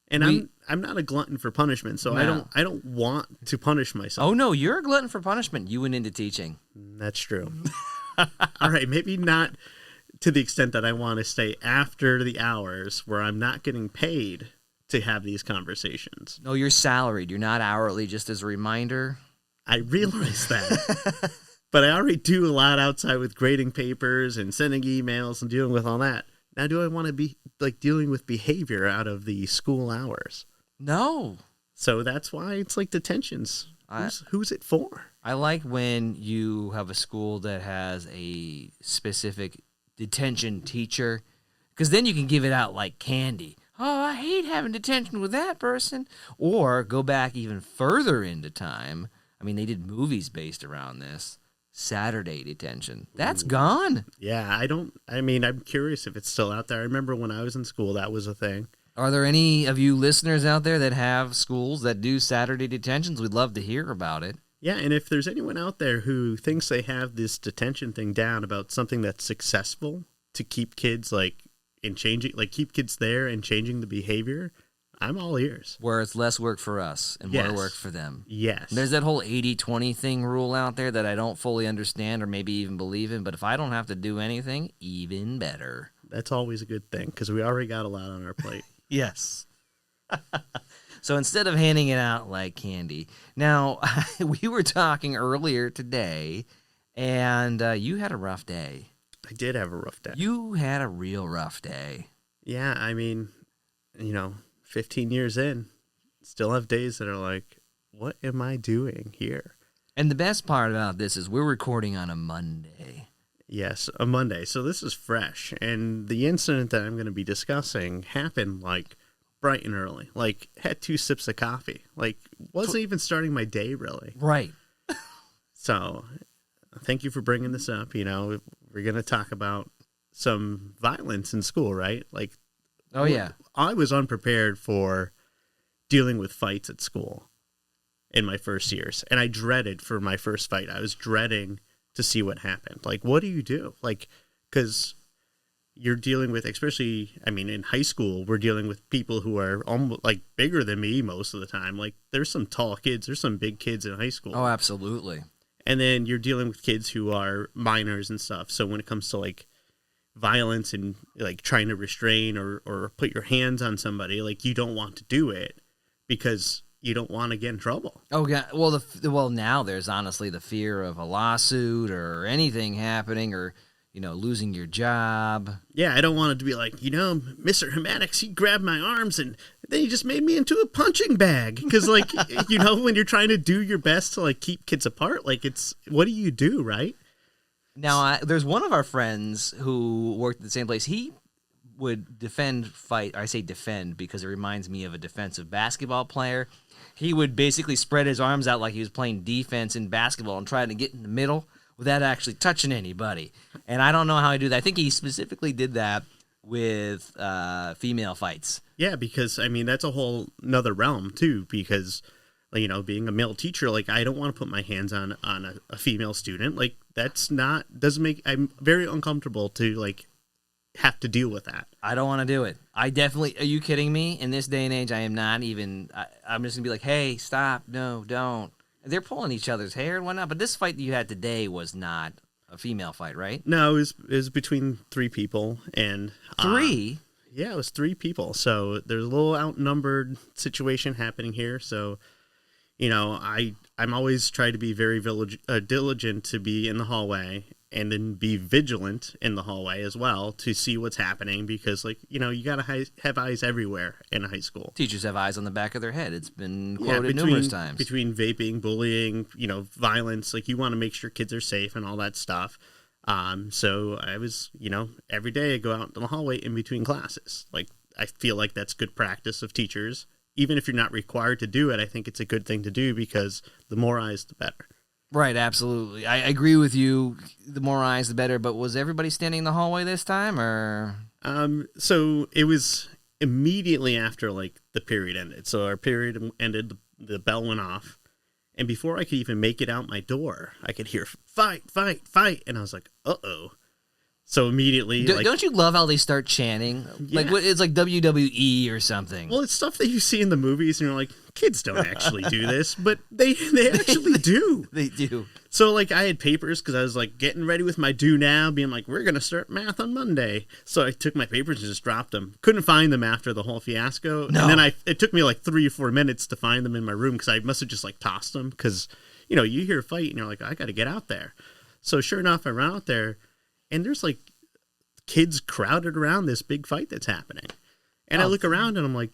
And I'm not a glutton for punishment, so no. I don't want to punish myself. Oh no, you're a glutton for punishment. You went into teaching. That's true. All right, maybe not to the extent that I want to stay after the hours where I'm not getting paid to have these conversations. No, you're salaried. You're not hourly, just as a reminder. I realize that. But I already do a lot outside with grading papers and sending emails and dealing with all that. Now, do I want to be like dealing with behavior out of the school hours? No. So that's why it's like detentions. Who's it for? I like when you have a school that has a specific detention teacher, because then you can give it out like candy. Oh, I hate having detention with that person. Or go back even further into time. I mean, they did movies based around this. Saturday detention. That's gone. Yeah, I'm curious if it's still out there. I remember when I was in school, that was a thing. Are there any of you listeners out there that have schools that do Saturday detentions? We'd love to hear about it. Yeah, and if there's anyone out there who thinks they have this detention thing down about something that's successful to keep kids keep kids there and changing the behavior, I'm all ears. Where it's less work for us and more work for them. Yes. And there's that whole 80-20 thing rule out there that I don't fully understand or maybe even believe in, but if I don't have to do anything, even better. That's always a good thing because we already got a lot on our plate. Yes. So instead of handing it out like candy, now we were talking earlier today, and you had a rough day. I did have a rough day. You had a real rough day. Yeah, I mean, 15 years in, still have days that are like, what am I doing here? And the best part about this is we're recording on a Monday. Yes, a Monday. So this is fresh. And the incident that I'm going to be discussing happened like bright and early. Like, had 2 sips of coffee. Like, wasn't even starting my day really. Right. So thank you for bringing this up. We're going to talk about some violence in school, right? Like, Oh, yeah. I was unprepared for dealing with fights at school in my first years. And I dreaded for my first fight. I was dreading to see what happened. Like, what do you do? Like, because you're dealing with, especially, in high school, we're dealing with people who are almost like bigger than me most of the time. Like, there's some tall kids, there's some big kids in high school. Oh, absolutely. And then you're dealing with kids who are minors and stuff. So when it comes to like violence and like trying to restrain or put your hands on somebody, like, you don't want to do it because you don't want to get in trouble. Oh, yeah. Well, now there's honestly the fear of a lawsuit or anything happening or, losing your job. Yeah, I don't want it to be like, Mr. Hematics, he grabbed my arms and then he just made me into a punching bag. Because, like, when you're trying to do your best to, like, keep kids apart, like, what do you do, right? Now, there's one of our friends who worked at the same place. He would fight. I say defend because it reminds me of a defensive basketball player. He would basically spread his arms out like he was playing defense in basketball and try to get in the middle without actually touching anybody. And I don't know how he did that. I think he specifically did that with female fights. Yeah, because, that's a whole nother realm, too, because, being a male teacher, like, I don't want to put my hands on a female student. Like, I'm very uncomfortable to, like, have to deal with that. I don't want to do it. Are you kidding me? In this day and age, I am not even, I'm just going to be like, hey, stop, no, don't. They're pulling each other's hair and whatnot, but this fight that you had today was not a female fight, right? No, it was between 3 people. And 3? Yeah, it was 3 people. So there's a little outnumbered situation happening here. So, I'm always trying to be very diligent to be in the hallway and then be vigilant in the hallway as well to see what's happening because, like, you got to have eyes everywhere in high school. Teachers have eyes on the back of their head. It's been quoted numerous times. Between vaping, bullying, violence, like, you want to make sure kids are safe and all that stuff. So I was, every day I go out in the hallway in between classes. Like, I feel like that's good practice of teachers. Even if you're not required to do it, I think it's a good thing to do because the more eyes, the better. Right, absolutely. I agree with you. The more eyes, the better. But was everybody standing in the hallway this time, or? So it was immediately after, like, the period ended. So our period ended, the bell went off. And before I could even make it out my door, I could hear, fight, fight, fight. And I was like, uh-oh. So immediately... don't you love how they start chanting? Yeah. Like, it's like WWE or something. Well, it's stuff that you see in the movies, and you're like, kids don't actually do this, but they actually do. They do. So, like, I had papers because I was, like, getting ready with my do now, being like, we're going to start math on Monday. So I took my papers and just dropped them. Couldn't find them after the whole fiasco. No. And then it took me, like, 3 or 4 minutes to find them in my room because I must have just, like, tossed them because, you hear a fight, and you're like, I got to get out there. So sure enough, I ran out there, and there's, like, kids crowded around this big fight that's happening. And I look around, and I'm like,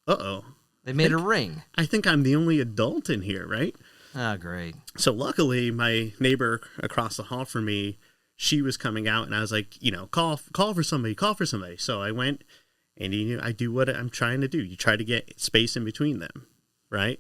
uh-oh. They made a ring. I think I'm the only adult in here, right? Oh, great. So luckily, my neighbor across the hall from me, she was coming out, and I was like, call for somebody, call for somebody. So I went, and I do what I'm trying to do. You try to get space in between them, right?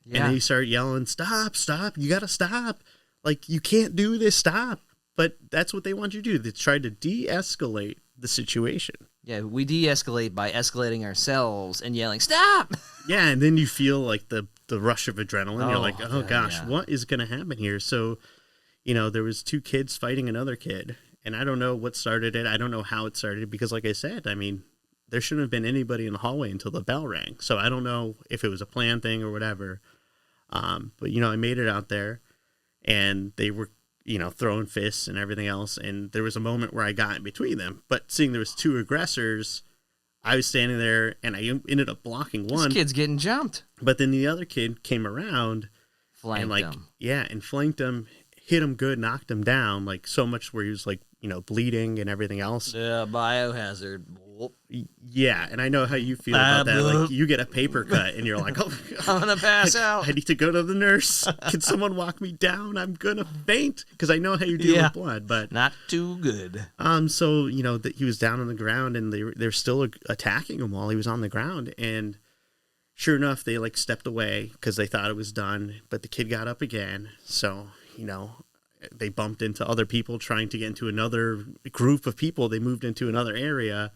Yeah. And then you start yelling, stop, you got to stop. Like, you can't do this, stop. But that's what they want you to do. They try to de-escalate the situation. Yeah, we de-escalate by escalating ourselves and yelling, stop! Yeah, and then you feel like the rush of adrenaline. You're like, oh gosh, yeah. What is going to happen here? So, there was 2 kids fighting another kid, and I don't know what started it. I don't know how it started because, like I said, there shouldn't have been anybody in the hallway until the bell rang. So I don't know if it was a planned thing or whatever. But, I made it out there, and they were, throwing fists and everything else. And there was a moment where I got in between them. But seeing there was 2 aggressors, I was standing there, and I ended up blocking one. This kid's getting jumped. But then the other kid came around Flanked and him. and flanked him, hit him good, knocked him down, like so much where he was like, bleeding and everything else. Yeah, biohazard. Yeah, and I know how you feel about that. Like you get a paper cut and you're like, oh, I'm gonna pass out. I need to go to the nurse. Can someone walk me down? I'm gonna faint because I know how you deal with blood. But not too good. so that he was down on the ground and they're still attacking him while he was on the ground. And sure enough, they like stepped away because they thought it was done. But the kid got up again. So they bumped into other people trying to get into another group of people. They moved into another area.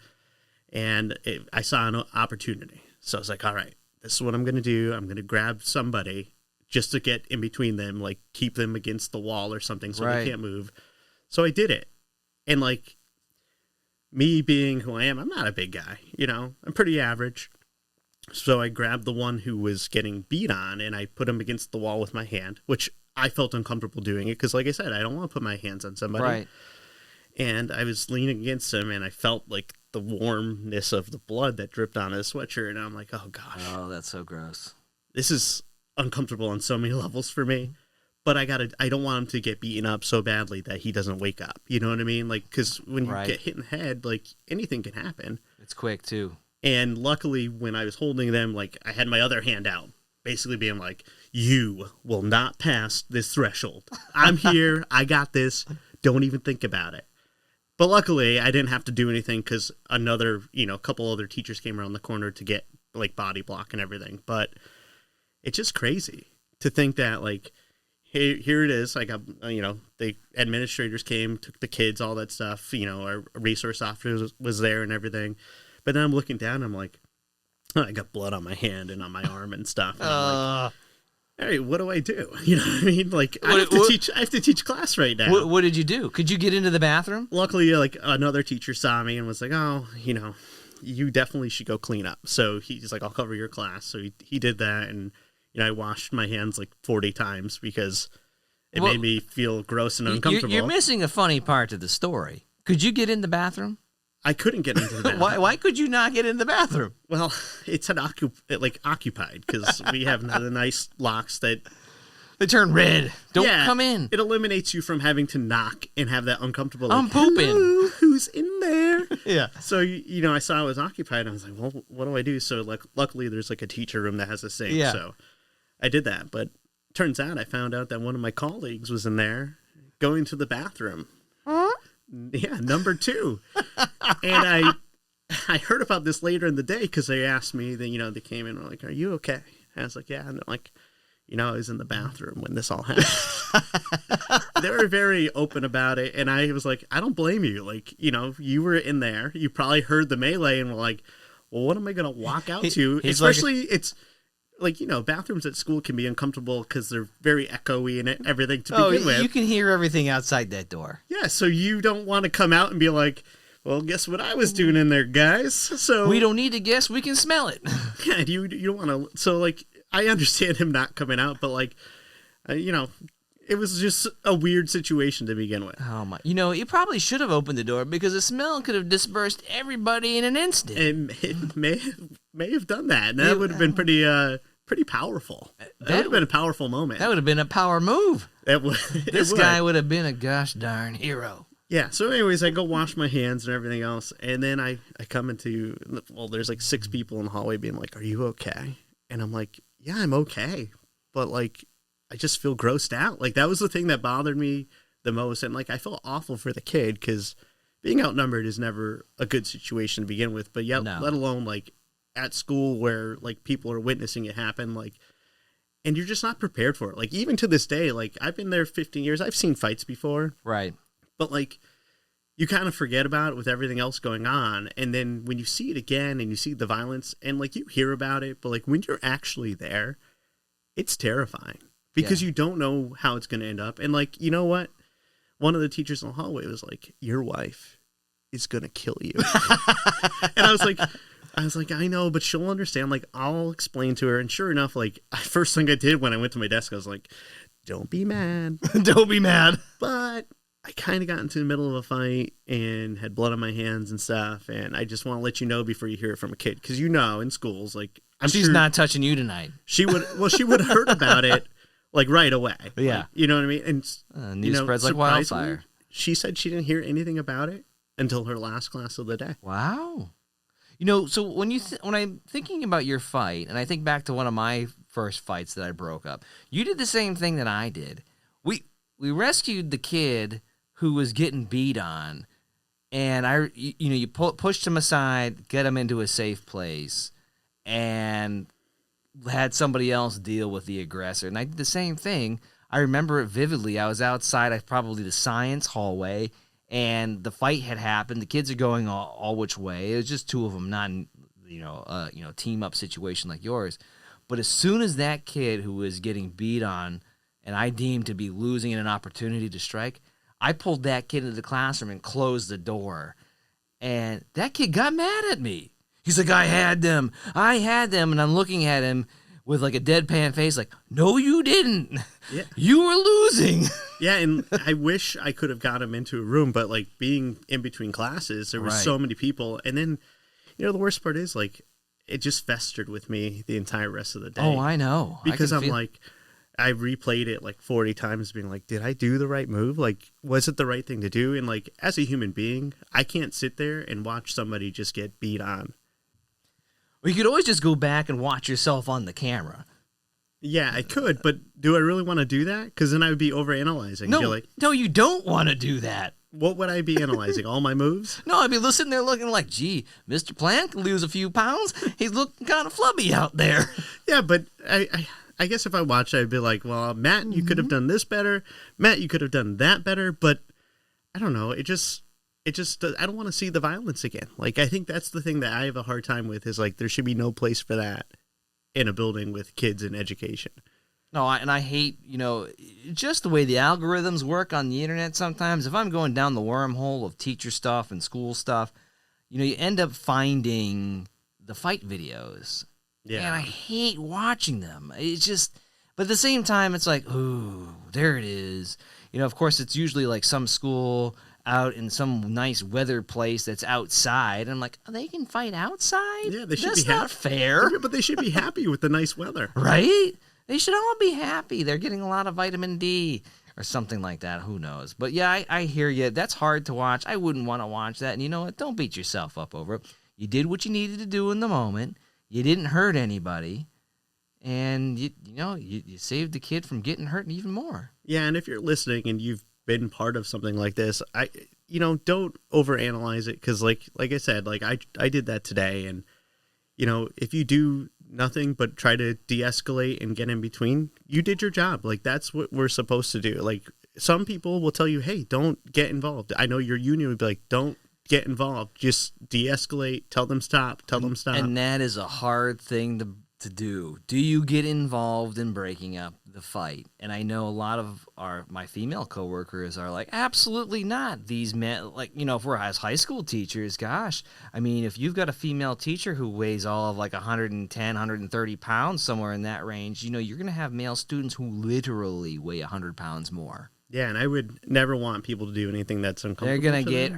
And I saw an opportunity. So I was like, all right, this is what I'm going to do. I'm going to grab somebody just to get in between them, like keep them against the wall or something so they can't move. So I did it. And like me being who I am, I'm not a big guy, I'm pretty average. So I grabbed the one who was getting beat on and I put him against the wall with my hand, which I felt uncomfortable doing it because like I said, I don't want to put my hands on somebody. Right. And I was leaning against him and I felt like the warmness of the blood that dripped on his sweatshirt. And I'm like, oh gosh. Oh, that's so gross. This is uncomfortable on so many levels for me. But I don't want him to get beaten up so badly that he doesn't wake up. You know what I mean? Like, because when you get hit in the head, like anything can happen. It's quick too. And luckily when I was holding them, like I had my other hand out, basically being like, you will not pass this threshold. I'm here. I got this. Don't even think about it. But luckily, I didn't have to do anything because another, couple other teachers came around the corner to get like body block and everything. But it's just crazy to think that like, hey, here it is. Like, the administrators came, took the kids, all that stuff. Our resource officer was there and everything. But then I'm looking down, and I'm like, oh, I got blood on my hand and on my arm and stuff. And I'm like, all right, what do I do? You know what I mean? Like, I have to teach class right now. What did you do? Could you get into the bathroom? Luckily, like, another teacher saw me and was like, oh, you definitely should go clean up. So he's like, I'll cover your class. So he did that, and, I washed my hands like 40 times because it made me feel gross and uncomfortable. You're missing a funny part to the story. Could you get in the bathroom? I couldn't get into the bathroom. Why could you not get in the bathroom? Well, it's occupied because we have the nice locks that they turn red. Don't come in. It eliminates you from having to knock and have that uncomfortable. Like, I'm pooping. Who's in there? Yeah. So I saw it was occupied. And I was like, well, what do I do? So like, luckily there's like a teacher room that has a sink. Yeah. So I did that. But turns out I found out that one of my colleagues was in there going to the bathroom. Yeah, number 2. And I heard about this later in the day because they asked me, they came in and were like, are you okay? And I was like, yeah. And they're like, I was in the bathroom when this all happened. They were very open about it. And I was like, I don't blame you. Like, you were in there. You probably heard the melee and were like, well, what am I going to walk out to? Especially it's like, bathrooms at school can be uncomfortable because they're very echoey and everything to begin with. You can hear everything outside that door. Yeah, so you don't want to come out and be like, well, guess what I was doing in there, guys? So we don't need to guess. We can smell it. Yeah, you don't want to. So, like, I understand him not coming out, but, like, it was just a weird situation to begin with. Oh, my. You probably should have opened the door because the smell could have dispersed everybody in an instant. It may have done that, and that would have been pretty powerful. That would have been a powerful moment. That would have been a power move. This guy would have been a gosh darn hero. Yeah, so anyways, I go wash my hands and everything else, and then I come into, there's like 6 people in the hallway being like, are you okay? And I'm like, yeah, I'm okay, but like, I just feel grossed out. Like, that was the thing that bothered me the most, and like, I felt awful for the kid, because being outnumbered is never a good situation to begin with, but let alone like, at school where like people are witnessing it happen, like, and you're just not prepared for it. Like, even to this day, like, I've been there 15 years, I've seen fights before. Right. But, like, you kind of forget about it with everything else going on. And then when you see it again and you see the violence and, like, you hear about it, but, like, when you're actually there, it's terrifying because you don't know how it's going to end up. And, like, you know what? One of the teachers in the hallway was like, your wife is going to kill you. And I was like, I know, but she'll understand. Like, I'll explain to her. And sure enough, like, first thing I did when I went to my desk, I was like, don't be mad. Don't be mad. But I kind of got into the middle of a fight and had blood on my hands and stuff. And I just want to let you know before you hear it from a kid. Because, in schools, like, She's not touching you tonight. She would have heard about it, like, right away. Yeah. Like, you know what I mean? And news spreads like wildfire. She said she didn't hear anything about it until her last class of the day. Wow. So when I'm thinking about your fight, and I think back to one of my first fights that I broke up, you did the same thing that I did. We rescued the kid who was getting beat on, and you pushed him aside, get him into a safe place, and had somebody else deal with the aggressor. And I did the same thing. I remember it vividly. I was outside, probably the science hallway, and the fight had happened. The kids are going all which way. It was just two of them, not team up situation like yours. But as soon as that kid who was getting beat on, and I deemed to be losing an opportunity to strike, I pulled that kid into the classroom and closed the door. And that kid got mad at me. He's like, I had them. And I'm looking at him with like a deadpan face like, no, you didn't. Yeah. You were losing. Yeah, and I wish I could have got him into a room, but like being in between classes, there were so many people. And then, the worst part is like it just festered with me the entire rest of the day. Oh, I know. Because I replayed it like 40 times being like, did I do the right move? Like, was it the right thing to do? And like, as a human being, I can't sit there and watch somebody just get beat on. Well, you could always just go back and watch yourself on the camera. Yeah, I could, but do I really want to do that? Because then I would be overanalyzing. No, you don't want to do that. What would I be analyzing? All my moves? No, I'd be sitting there looking like, gee, Mr. Plant can lose a few pounds. He's looking kind of flubby out there. Yeah, but I guess if I watched, I'd be like, well, Matt, you could have done this better. Matt, you could have done that better. But I don't know. It just, I don't want to see the violence again. Like, I think that's the thing that I have a hard time with is like, there should be no place for that in a building with kids in education. No, I hate, just the way the algorithms work on the internet sometimes. If I'm going down the wormhole of teacher stuff and school stuff, you end up finding the fight videos. Yeah. And I hate watching them. It's just, but at the same time, it's like, ooh, there it is. Of course, it's usually like some school out in some nice weather place that's outside. And I'm like, oh, they can fight outside? Yeah, they should That's be happy. Not fair. Yeah, but they should be happy with the nice weather. Right? They should all be happy. They're getting a lot of vitamin D or something like that. Who knows? But yeah, I hear you. That's hard to watch. I wouldn't want to watch that. And you know what? Don't beat yourself up over it. You did what you needed to do in the moment. You didn't hurt anybody. And, you saved the kid from getting hurt even more. Yeah, and if you're listening and you've been part of something like this, don't overanalyze it. Because like I said, like I did that today. And, if you do nothing but try to de-escalate and get in between, you did your job. Like, that's what we're supposed to do. Like, some people will tell you, hey, don't get involved. I know your union would be like, don't get involved. Just de-escalate. Tell them stop. And that is a hard thing to do. Do you get involved in breaking up the fight? And I know a lot of my female coworkers are like, absolutely not. These men, like, if we're as high school teachers, gosh, I mean, if you've got a female teacher who weighs all of like 110, 130 pounds, somewhere in that range, you're going to have male students who literally weigh 100 pounds more. Yeah, and I would never want people to do anything that's uncomfortable. They're going to get,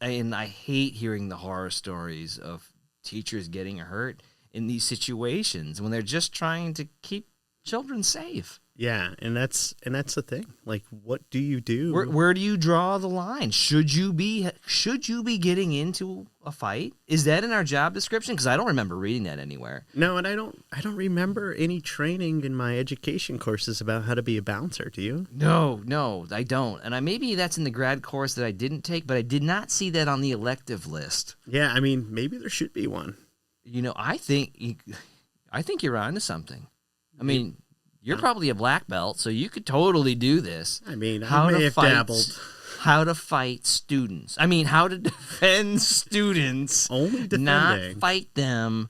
and I hate hearing the horror stories of teachers getting hurt in these situations when they're just trying to keep children safe. Yeah, and that's the thing. Like, what do you do? Where do you draw the line? Should you be getting into a fight? Is that in our job description? Because I don't remember reading that anywhere. No, and I don't remember any training in my education courses about how to be a bouncer. Do you? No, I don't. And maybe that's in the grad course that I didn't take, but I did not see that on the elective list. Yeah, I mean, maybe there should be one. I think you're onto something. I mean, you're probably a black belt, so you could totally do this. I mean, I may have dabbled. How to fight students. I mean, how to defend students. Only defending. Not fight them,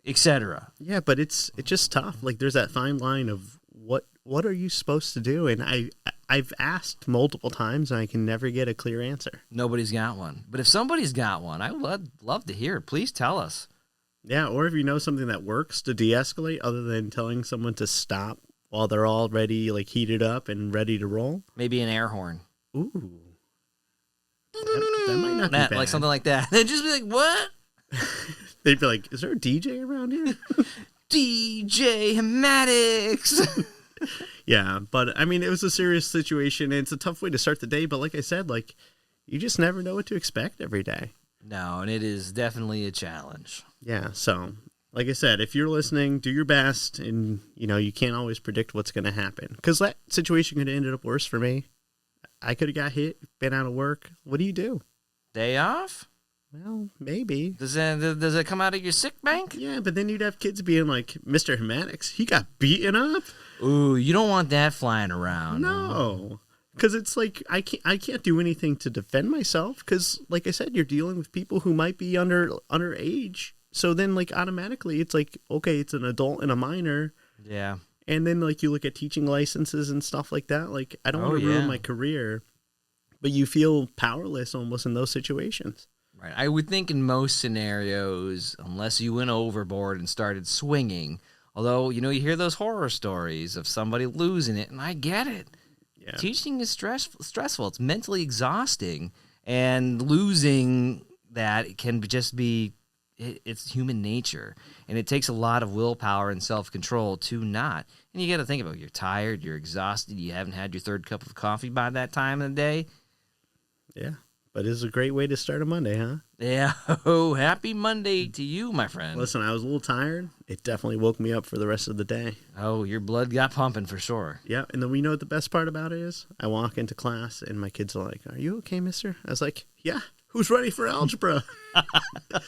etc. Yeah, but it's just tough. Like, there's that fine line of what are you supposed to do? And I've asked multiple times, and I can never get a clear answer. Nobody's got one. But if somebody's got one, I would love to hear it. Please tell us. Yeah, or if you know something that works to de-escalate other than telling someone to stop while they're already like heated up and ready to roll. Maybe an air horn. Ooh. That might not be bad. Like something like that. They'd just be like, what? They'd be like, is there a DJ around here? DJ Maddox. Yeah, but I mean, it was a serious situation, and it's a tough way to start the day. But like I said, like, you just never know what to expect every day. No, and it is definitely a challenge. Yeah, so like I said, if you're listening, do your best, and you can't always predict what's going to happen, because that situation could have ended up worse for me. I could have got hit, been out of work. What do you do? Day off? Well, maybe. Does it come out of your sick bank? Yeah, but then you'd have kids being like, Mr. Maddox, he got beaten up. Ooh, you don't want that flying around. No, because it's like I can't do anything to defend myself, because like I said, you're dealing with people who might be underage. So then like automatically it's like, okay, it's an adult and a minor. Yeah. And then like you look at teaching licenses and stuff like that. Like I don't want to ruin my career, but you feel powerless almost in those situations. Right. I would think in most scenarios, unless you went overboard and started swinging, although, you hear those horror stories of somebody losing it, and I get it. Yeah. Teaching is stressful. It's mentally exhausting, and losing that can just be, it's human nature, and it takes a lot of willpower and self-control to not. And you got to think about it. You're tired, you're exhausted, you haven't had your third cup of coffee by that time of the day. Yeah. But it's a great way to start a Monday, huh? Yeah. Oh, happy Monday to you, my friend. Listen, I was a little tired. It definitely woke me up for the rest of the day. Oh, your blood got pumping for sure. Yeah, and then we know what the best part about it is? I walk into class, and my kids are like, are you okay, mister? I was like, yeah, who's ready for algebra?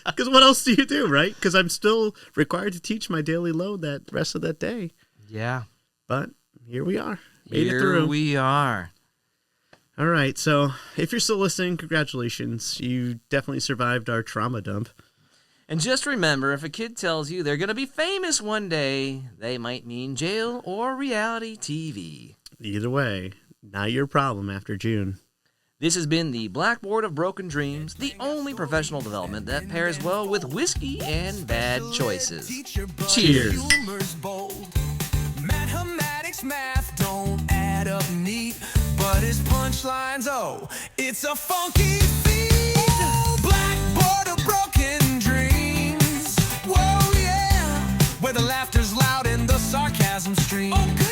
Because what else do you do, right? Because I'm still required to teach my daily load that rest of that day. Yeah. But here we are. Made Here it through. we are. All right, so if you're still listening, congratulations. You definitely survived our trauma dump. And just remember, if a kid tells you they're going to be famous one day, they might mean jail or reality TV. Either way, not your problem after June. This has been the Blackboard of Broken Dreams, the only professional development that pairs well with whiskey and bad choices. Cheers. Humor's bold. Mathematics math don't add up neat, but his punchlines, oh, it's a funky feat. Blackboard of broken dreams. Whoa, yeah. Where the laughter's loud and the sarcasm streams.